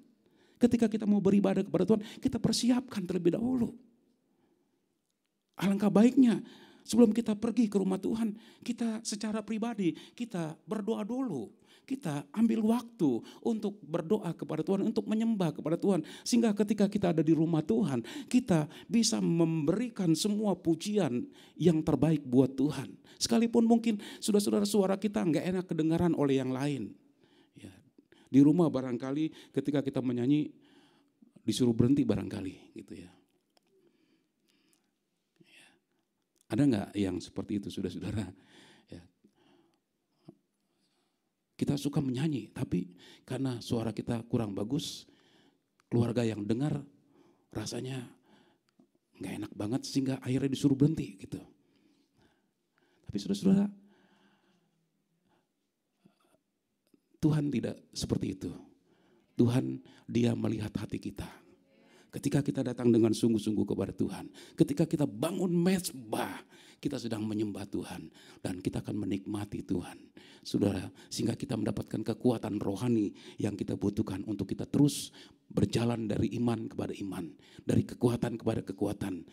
Ketika kita mau beribadah kepada Tuhan, kita persiapkan terlebih dahulu. Alangkah baiknya sebelum kita pergi ke rumah Tuhan, kita secara pribadi, kita berdoa dulu. Kita ambil waktu untuk berdoa kepada Tuhan, untuk menyembah kepada Tuhan. Sehingga ketika kita ada di rumah Tuhan, kita bisa memberikan semua pujian yang terbaik buat Tuhan. Sekalipun mungkin saudara-saudara suara kita nggak enak kedengaran oleh yang lain. Ya, di rumah barangkali ketika kita menyanyi disuruh berhenti barangkali gitu ya. Ada nggak yang seperti itu saudara-saudara? Ya. Kita suka menyanyi, tapi karena suara kita kurang bagus, keluarga yang dengar rasanya nggak enak banget sehingga akhirnya disuruh berhenti gitu. Tapi saudara-saudara, Tuhan tidak seperti itu. Tuhan, Dia melihat hati kita. Ketika kita datang dengan sungguh-sungguh kepada Tuhan, ketika kita bangun mezbah, kita sedang menyembah Tuhan dan kita akan menikmati Tuhan. Saudara, sehingga kita mendapatkan kekuatan rohani yang kita butuhkan untuk kita terus berjalan dari iman kepada iman, dari kekuatan kepada kekuatan,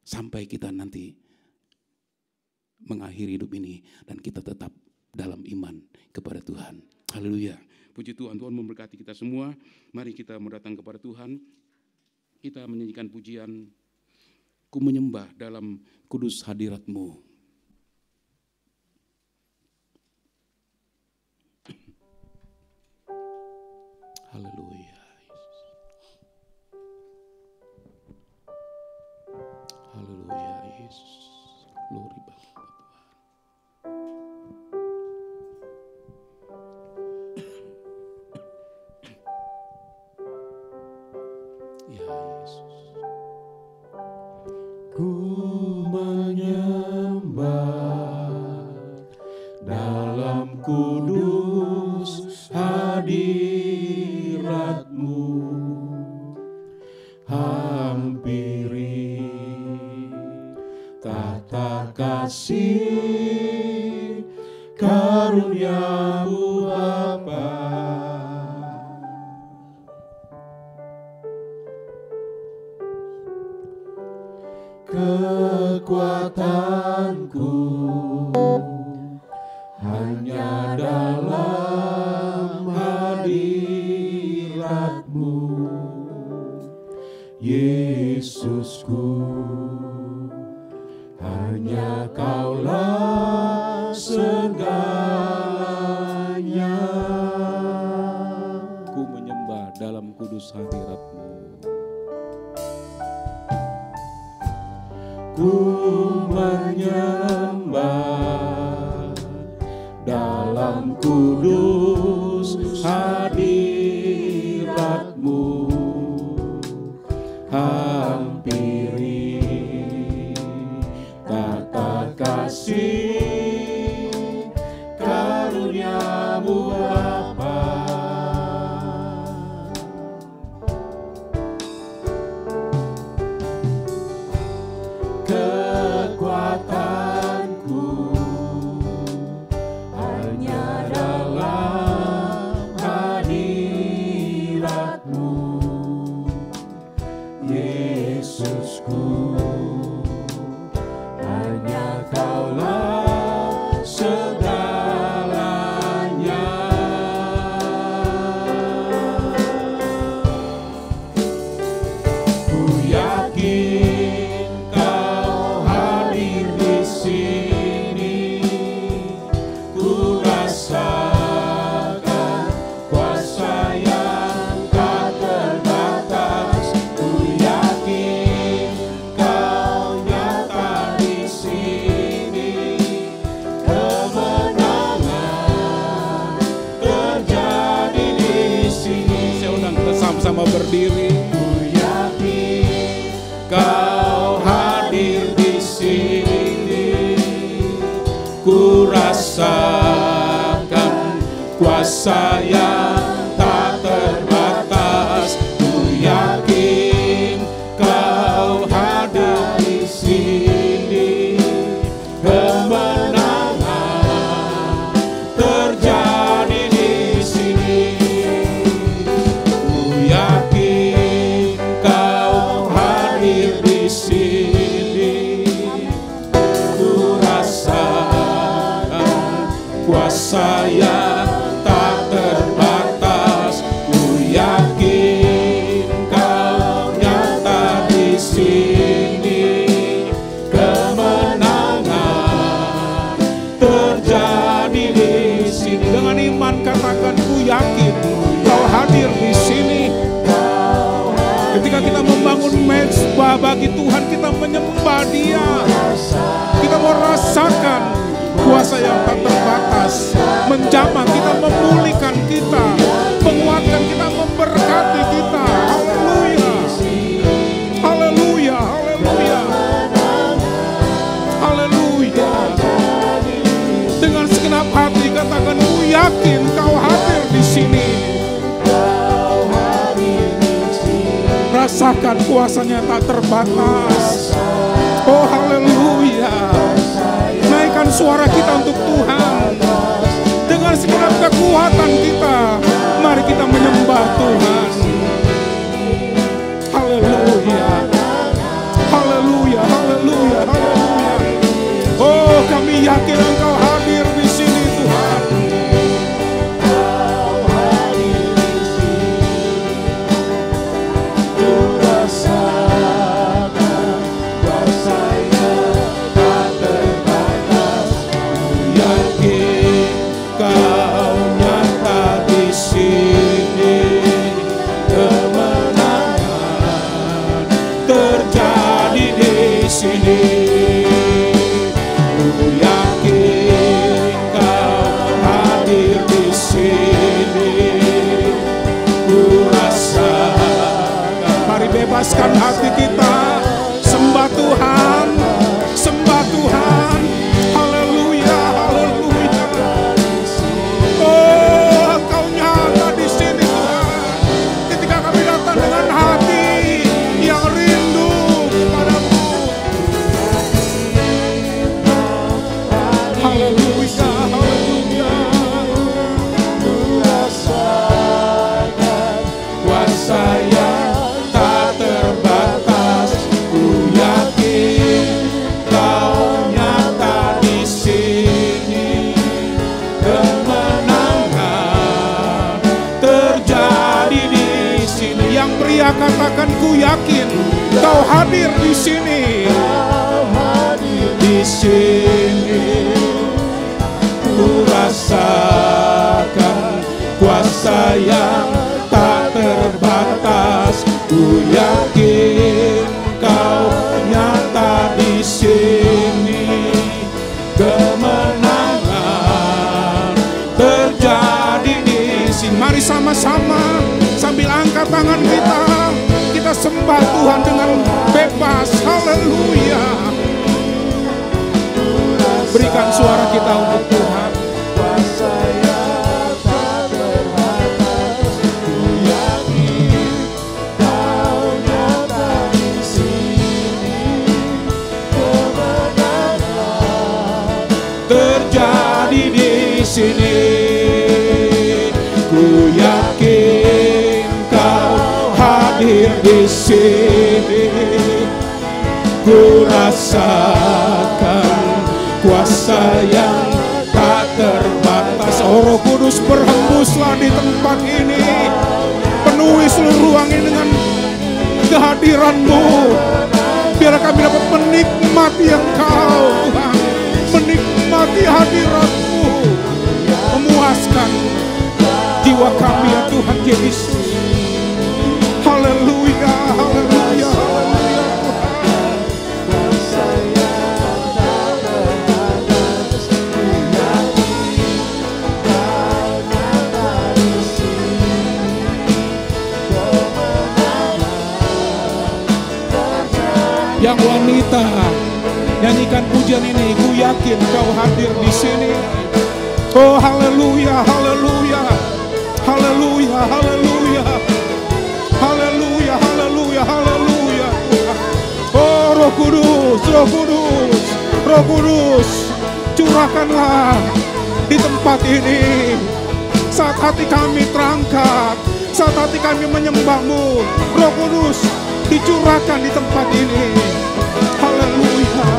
sampai kita nanti mengakhiri hidup ini dan kita tetap dalam iman kepada Tuhan. Haleluya. Puji Tuhan, Tuhan memberkati kita semua. Mari kita mendatang kepada Tuhan. Kita menyanyikan pujian, ku menyembah dalam kudus hadirat-Mu. Haleluya. Haleluya Yesus. Glory bagi Tuhan. Ya Yesus. Ku menyembah dalam kudus hadirat-Mu, hampiri tata kasih karunia-Mu Bapa. Kekuatanku hanya dalam hadirat-Mu, Yesusku, hanya Kaulah segalanya. Ku menyembah dalam kudus hadirat-Mu. Ku menyembah Kudus hadirat-Mu, hampiri tata kasih karunia-Mu Bapa. Kekuatanku hanya dalam hadirat-Mu, Yesusku. Hanya Kaulah segalanya. Ku yakin Kau hadir di sini, ku rasakan kuasa yang tak terbatas. Ku yakin Kau nyata di sini, kemenangan terjadi di sini. Saya undang kita sama-sama berdiri. Ku yakin Kau hadir di sini, ku rasakan kuasa yang tak terbatas. Ku yakin Kau hadir di sini, kemenangan terjadi di sini. Ku yakin Kau hadir di sini, ku rasakan kuasa yang tak terbatas. Ku yakin Kau nyata di sini, kemenangan terjadi di sini. Dengan iman katakan, ku yakin Kau hadir di sini. Ketika kita membangun mezbah bagi Tuhan, kita menyembah Dia, kita merasakan kuasa yang tak terbatas menjamah kita, memulihkan kita, menguatkan kita, memberkati kita. Haleluya, haleluya, haleluya, haleluya. Dengan segenap hati katakan, ku yakin Kau hadir di sini. Rasakan kuasanya tak terbatas. Oh haleluya. Naikkan suara kita untuk Tuhan. Dengan segenap kekuatan kita, mari kita menyembah Tuhan. Haleluya, haleluya, haleluya, haleluya. Oh kami yakin Engkau hadir di sini Tuhan. Bebaskan hati kita, sembah Tuhan, sembah Tuhan. Haleluya, haleluya. Oh, Engkau nyata di sini Tuhan. Ketika kami datang dengan hati yang rindu kepadamu. Haleluya, haleluya. Rasakan kuasa yang terbatas. Ku yakin Kau nyata di sini, kemenangan terjadi di sini. Yang pria katakan, ku yakin Kau hadir di sini. Di sini ku rasakan kuasa yang tak terbatas. Ku yakin Kau nyata di sini, kemenangan terjadi bersama-sama sambil angkat tangan kita sembah Tuhan dengan bebas. Haleluya. Berikan suara kita untuk Tuhan. Terjadi di sini, ku yakin Kau hadir di sini, ku rasakan kuasa yang tak terbatas. Oh Roh Kudus, berhembuslah di tempat ini, penuhi seluruh ruang ini dengan kehadiran-Mu. Biar kami dapat menikmati Engkau Tuhan, menikmati hadirat-Mu, memuaskan jiwa kami ya Tuhan Yesus. Haleluya, haleluya, haleluya yang wanita nyanyikan pujian ini, ku yakin Kau hadir di sini. Oh haleluya, haleluya, haleluya, haleluya, haleluya, haleluya, haleluya. Oh Roh Kudus, Roh Kudus, Roh Kudus, curahkanlah di tempat ini. Saat hati kami terangkat, saat hati kami menyembah-Mu, Roh Kudus dicurahkan di tempat ini. Haleluya.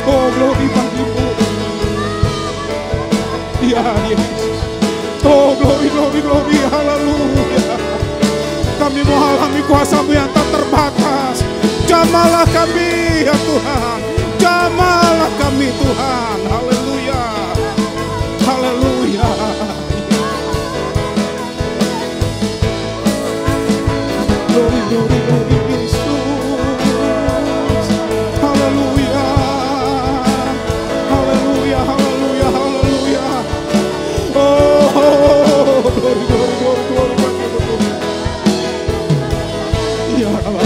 Oh glory bagi-Mu. Ya Yesus. Oh glory, glory, glory. Haleluya. Kami mau alami kuasa-Mu yang tak terbatas. Jamahlah kami ya Tuhan, jamahlah kami Tuhan. Haleluya, haleluya. Glory, glory, glory Yesus. Haleluya, haleluya, haleluya, haleluya. Oh glory, glory, glory, glory. Ya Rabbi,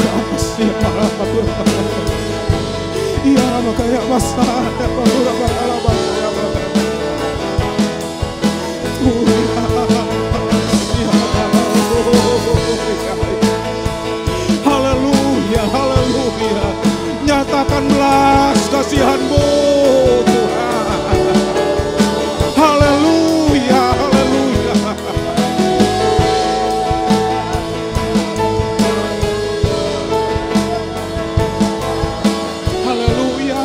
ya Rabbi, ya Rabbi, kayak basah, ya Rabbi, haleluya, haleluya. Nyatakanlah kasihan-Mu Tuhan. Haleluya, haleluya. Haleluya.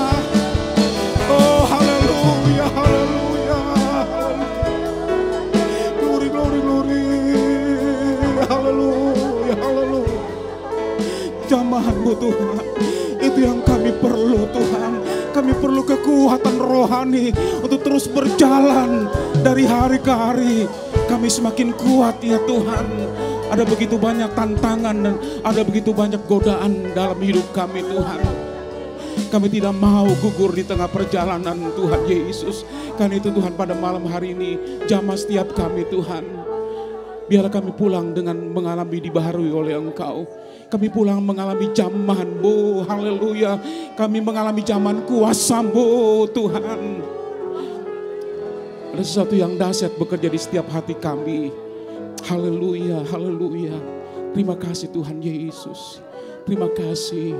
Oh haleluya, haleluya. Glory, glory, glory. Haleluya, haleluya. Jamahan-Mu Tuhan, itu yang kami perlu Tuhan. Kami perlu kekuatan rohani untuk terus berjalan dari hari ke hari. Kami semakin kuat ya Tuhan. Ada begitu banyak tantangan dan ada begitu banyak godaan dalam hidup kami Tuhan. Kami tidak mau gugur di tengah perjalanan Tuhan Yesus. Karena itu Tuhan, pada malam hari ini jamah setiap kami Tuhan. Biar kami pulang dengan mengalami dibaharui oleh Engkau. Kami pulang mengalami jamahan-Mu, haleluya. Kami mengalami zaman kuasa-Mu Tuhan. Ada sesuatu yang dahsyat bekerja di setiap hati kami. Haleluya, haleluya. Terima kasih Tuhan Yesus. Terima kasih.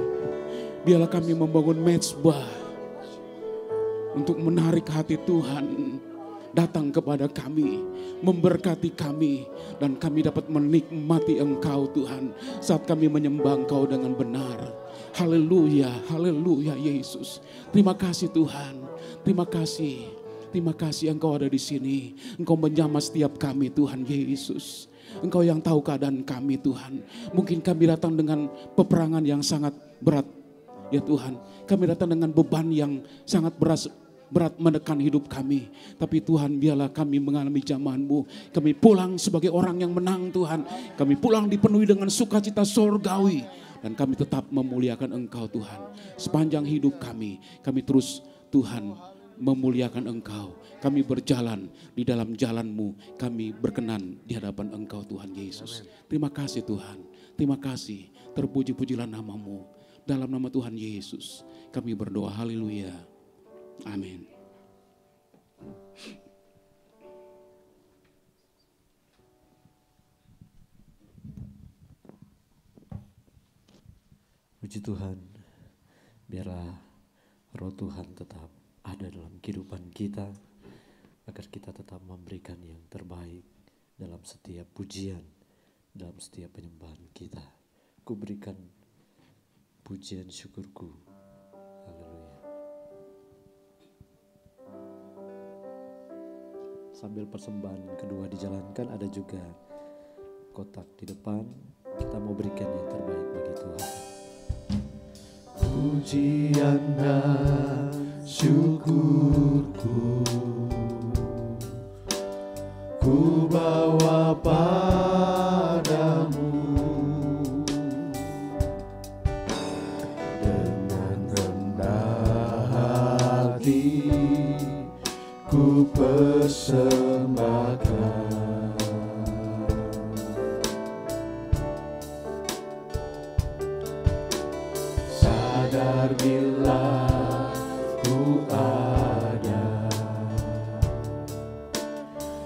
Biarlah kami membangun mezbah untuk menarik hati Tuhan datang kepada kami, memberkati kami, dan kami dapat menikmati Engkau Tuhan saat kami menyembah Engkau dengan benar. Haleluya, haleluya Yesus. Terima kasih Tuhan, terima kasih. Terima kasih Engkau ada di sini. Engkau menjamah setiap kami Tuhan Yesus. Engkau yang tahu keadaan kami Tuhan. Mungkin kami datang dengan peperangan yang sangat berat ya Tuhan. Kami datang dengan beban yang sangat berat menekan hidup kami. Tapi Tuhan, biarlah kami mengalami jamahan-Mu. Kami pulang sebagai orang yang menang Tuhan. Kami pulang dipenuhi dengan sukacita sorgawi. Dan kami tetap memuliakan Engkau Tuhan. Sepanjang hidup kami terus Tuhan memuliakan Engkau. Kami berjalan di dalam jalan-Mu. Kami berkenan di hadapan Engkau Tuhan Yesus. Terima kasih Tuhan. Terima kasih. Terpuji-pujilah nama-Mu. Dalam nama Tuhan Yesus kami berdoa. Haleluya. Amin. Puji Tuhan, biarlah Roh Tuhan tetap ada dalam kehidupan kita, agar kita tetap memberikan yang terbaik dalam setiap pujian, dalam setiap penyembahan kita. Ku berikan pujian syukurku. Haleluya. Sambil persembahan kedua dijalankan, ada juga kotak di depan. Kita mau berikan yang terbaik bagi Tuhan. Pujian dan syukurku ku bawa padamu, dengan rendah hati ku persembahkan. Sadar bila ku ada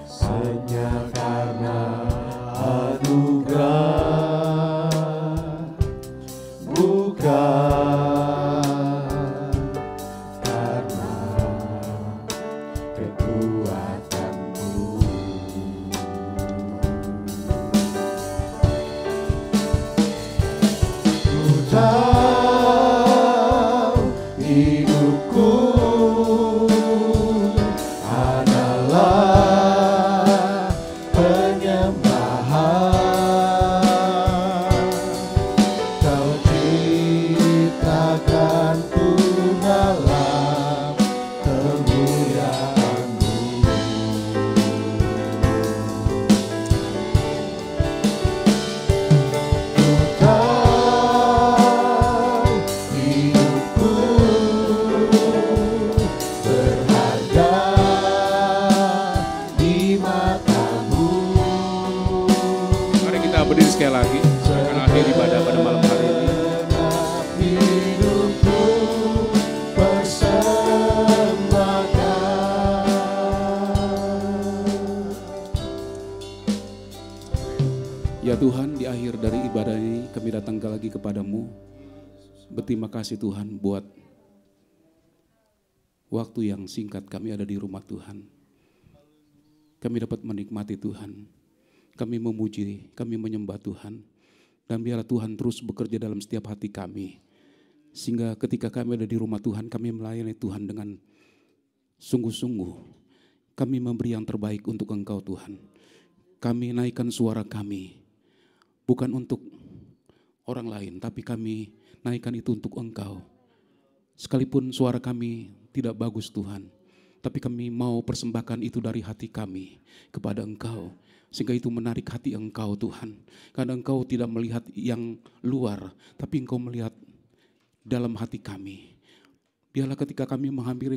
hanya karena anugerah, bukan karena kekuatanku. Ku tahu hidupku adalah penyembahan. Kau ciptakanku dalam kemuliaan-Mu. Ku tahu hidupku berharga di mata-Mu. Mari kita berdiri sekali lagi. Saya akan akhiri ibadah pada malam hari ini. Hidupku persembahkan. Ya Tuhan, di akhir dari ibadah ini kami datang lagi kepadamu. Berterima kasih Tuhan buat waktu yang singkat kami ada di rumah Tuhan. Kami dapat menikmati Tuhan. Kami memuji, kami menyembah Tuhan. Dan biarlah Tuhan terus bekerja dalam setiap hati kami. Sehingga ketika kami ada di rumah Tuhan, kami melayani Tuhan dengan sungguh-sungguh. Kami memberi yang terbaik untuk Engkau Tuhan. Kami naikkan suara kami. Bukan untuk orang lain, tapi kami naikkan itu untuk Engkau. Sekalipun suara kami tidak bagus Tuhan, tapi kami mau persembahkan itu dari hati kami kepada Engkau. Sehingga itu menarik hati Engkau Tuhan. Karena Engkau tidak melihat yang luar, tapi Engkau melihat dalam hati kami. Biarlah ketika kami menghampiri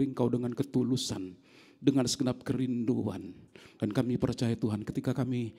Engkau dengan ketulusan, dengan segenap kerinduan. Dan kami percaya Tuhan, ketika kami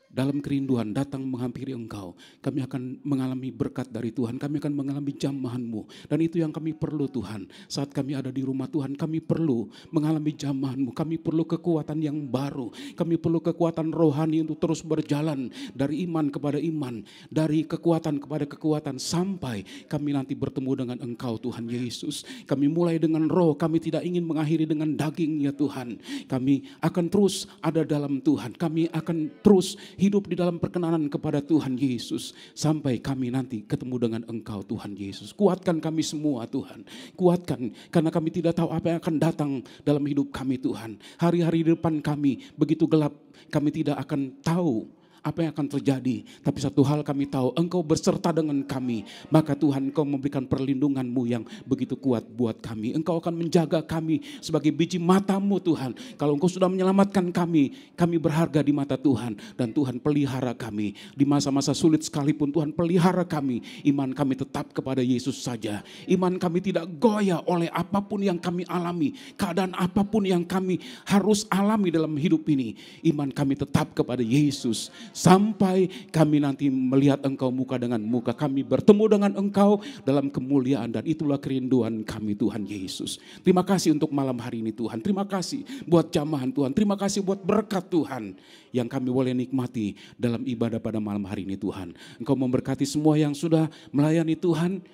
dalam kerinduan datang menghampiri Engkau, kami akan mengalami berkat dari Tuhan, kami akan mengalami jamahan-Mu. Dan itu yang kami perlu Tuhan. Saat kami ada di rumah Tuhan, kami perlu mengalami jamahan-Mu, kami perlu kekuatan yang baru, kami perlu kekuatan rohani untuk terus berjalan dari iman kepada iman, dari kekuatan kepada kekuatan, sampai kami nanti bertemu dengan Engkau Tuhan Yesus. Kami mulai dengan roh, kami tidak ingin mengakhiri dengan daging ya Tuhan. Kami akan terus ada dalam Tuhan, kami akan terus hidup di dalam perkenanan kepada Tuhan Yesus sampai kami nanti ketemu dengan Engkau Tuhan Yesus. Kuatkan kami semua Tuhan, kuatkan, karena kami tidak tahu apa yang akan datang dalam hidup kami Tuhan. Hari-hari di depan kami begitu gelap, kami tidak akan tahu apa yang akan terjadi. Tapi satu hal kami tahu, Engkau berserta dengan kami. Maka Tuhan, Engkau memberikan perlindungan-Mu yang begitu kuat buat kami. Engkau akan menjaga kami sebagai biji mata-Mu Tuhan. Kalau Engkau sudah menyelamatkan kami berharga di mata Tuhan. Dan Tuhan pelihara kami. Di masa-masa sulit sekalipun Tuhan pelihara kami. Iman kami tetap kepada Yesus saja. Iman kami tidak goyah oleh apapun yang kami alami. Keadaan apapun yang kami harus alami dalam hidup ini. Iman kami tetap kepada Yesus. Sampai kami nanti melihat Engkau muka dengan muka. Kami bertemu dengan Engkau dalam kemuliaan. Dan itulah kerinduan kami Tuhan Yesus. Terima kasih untuk malam hari ini Tuhan. Terima kasih buat jamahan Tuhan. Terima kasih buat berkat Tuhan. Yang kami boleh nikmati dalam ibadah pada malam hari ini Tuhan. Engkau memberkati semua yang sudah melayani Tuhan.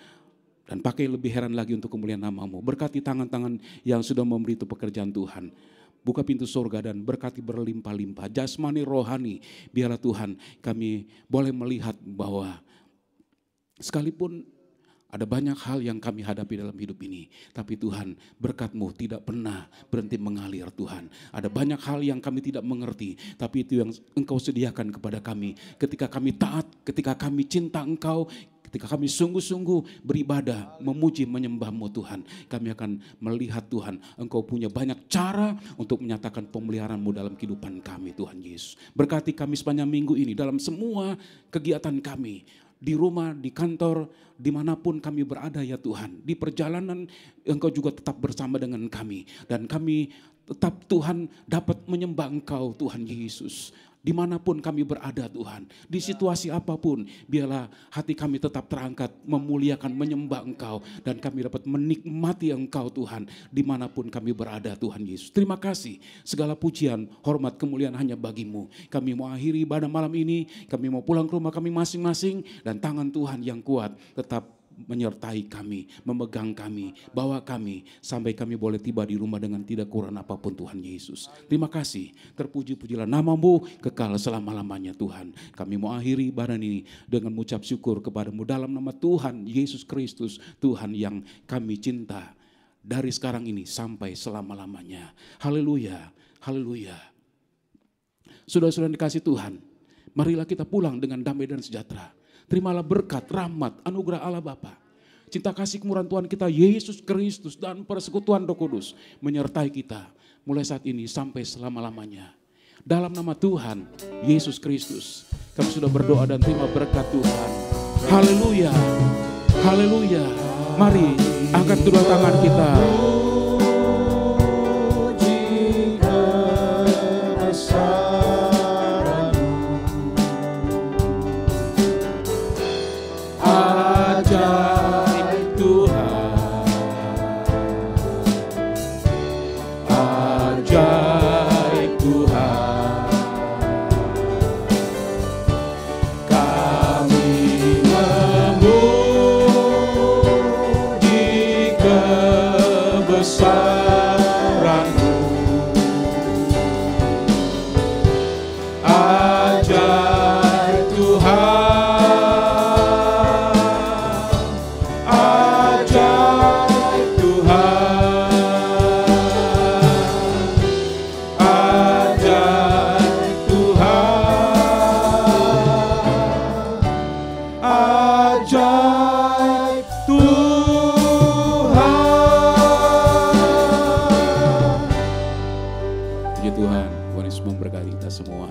Dan pakai lebih heran lagi untuk kemuliaan nama-Mu. Berkati tangan-tangan yang sudah memberi itu pekerjaan Tuhan. Buka pintu surga dan berkati berlimpah-limpah. Jasmani rohani, biarlah Tuhan kami boleh melihat bahwa sekalipun ada banyak hal yang kami hadapi dalam hidup ini. Tapi Tuhan, berkat-Mu tidak pernah berhenti mengalir Tuhan. Ada banyak hal yang kami tidak mengerti. Tapi itu yang Engkau sediakan kepada kami. Ketika kami taat, ketika kami cinta Engkau, ketika kami sungguh-sungguh beribadah, memuji, menyembah-Mu Tuhan. Kami akan melihat Tuhan, Engkau punya banyak cara untuk menyatakan pemeliharaan-Mu dalam kehidupan kami Tuhan Yesus. Berkati kami sepanjang minggu ini dalam semua kegiatan kami. Di rumah, di kantor, dimanapun kami berada ya Tuhan. Di perjalanan Engkau juga tetap bersama dengan kami. Dan kami tetap Tuhan dapat menyembah Engkau Tuhan Yesus. Dimanapun kami berada Tuhan, di situasi apapun, biarlah hati kami tetap terangkat, memuliakan, menyembah Engkau. Dan kami dapat menikmati Engkau Tuhan, dimanapun kami berada Tuhan Yesus. Terima kasih, segala pujian, hormat, kemuliaan hanya bagi-Mu. Kami mau akhiri ibadah malam ini, kami mau pulang ke rumah kami masing-masing. Dan tangan Tuhan yang kuat tetap menyertai kami, memegang kami, bawa kami sampai kami boleh tiba di rumah dengan tidak kurang apapun Tuhan Yesus. Terima kasih, terpuji-pujilah nama-Mu kekal selama-lamanya Tuhan. Kami mau akhiri ibadah ini dengan mengucap syukur kepada-Mu dalam nama Tuhan Yesus Kristus, Tuhan yang kami cinta dari sekarang ini sampai selama-lamanya. Haleluya, haleluya. Saudara-saudara dikasih Tuhan, marilah kita pulang dengan damai dan sejahtera. Terimalah berkat, rahmat, anugerah Allah Bapa, cinta kasih kemurahan Tuhan kita Yesus Kristus dan persekutuan Roh Kudus menyertai kita mulai saat ini sampai selama-lamanya. Dalam nama Tuhan Yesus Kristus kami sudah berdoa dan terima berkat Tuhan. Haleluya, haleluya. Mari angkat kedua tangan kita. Tuhan, Tuhan Yesus memberkati kita semua.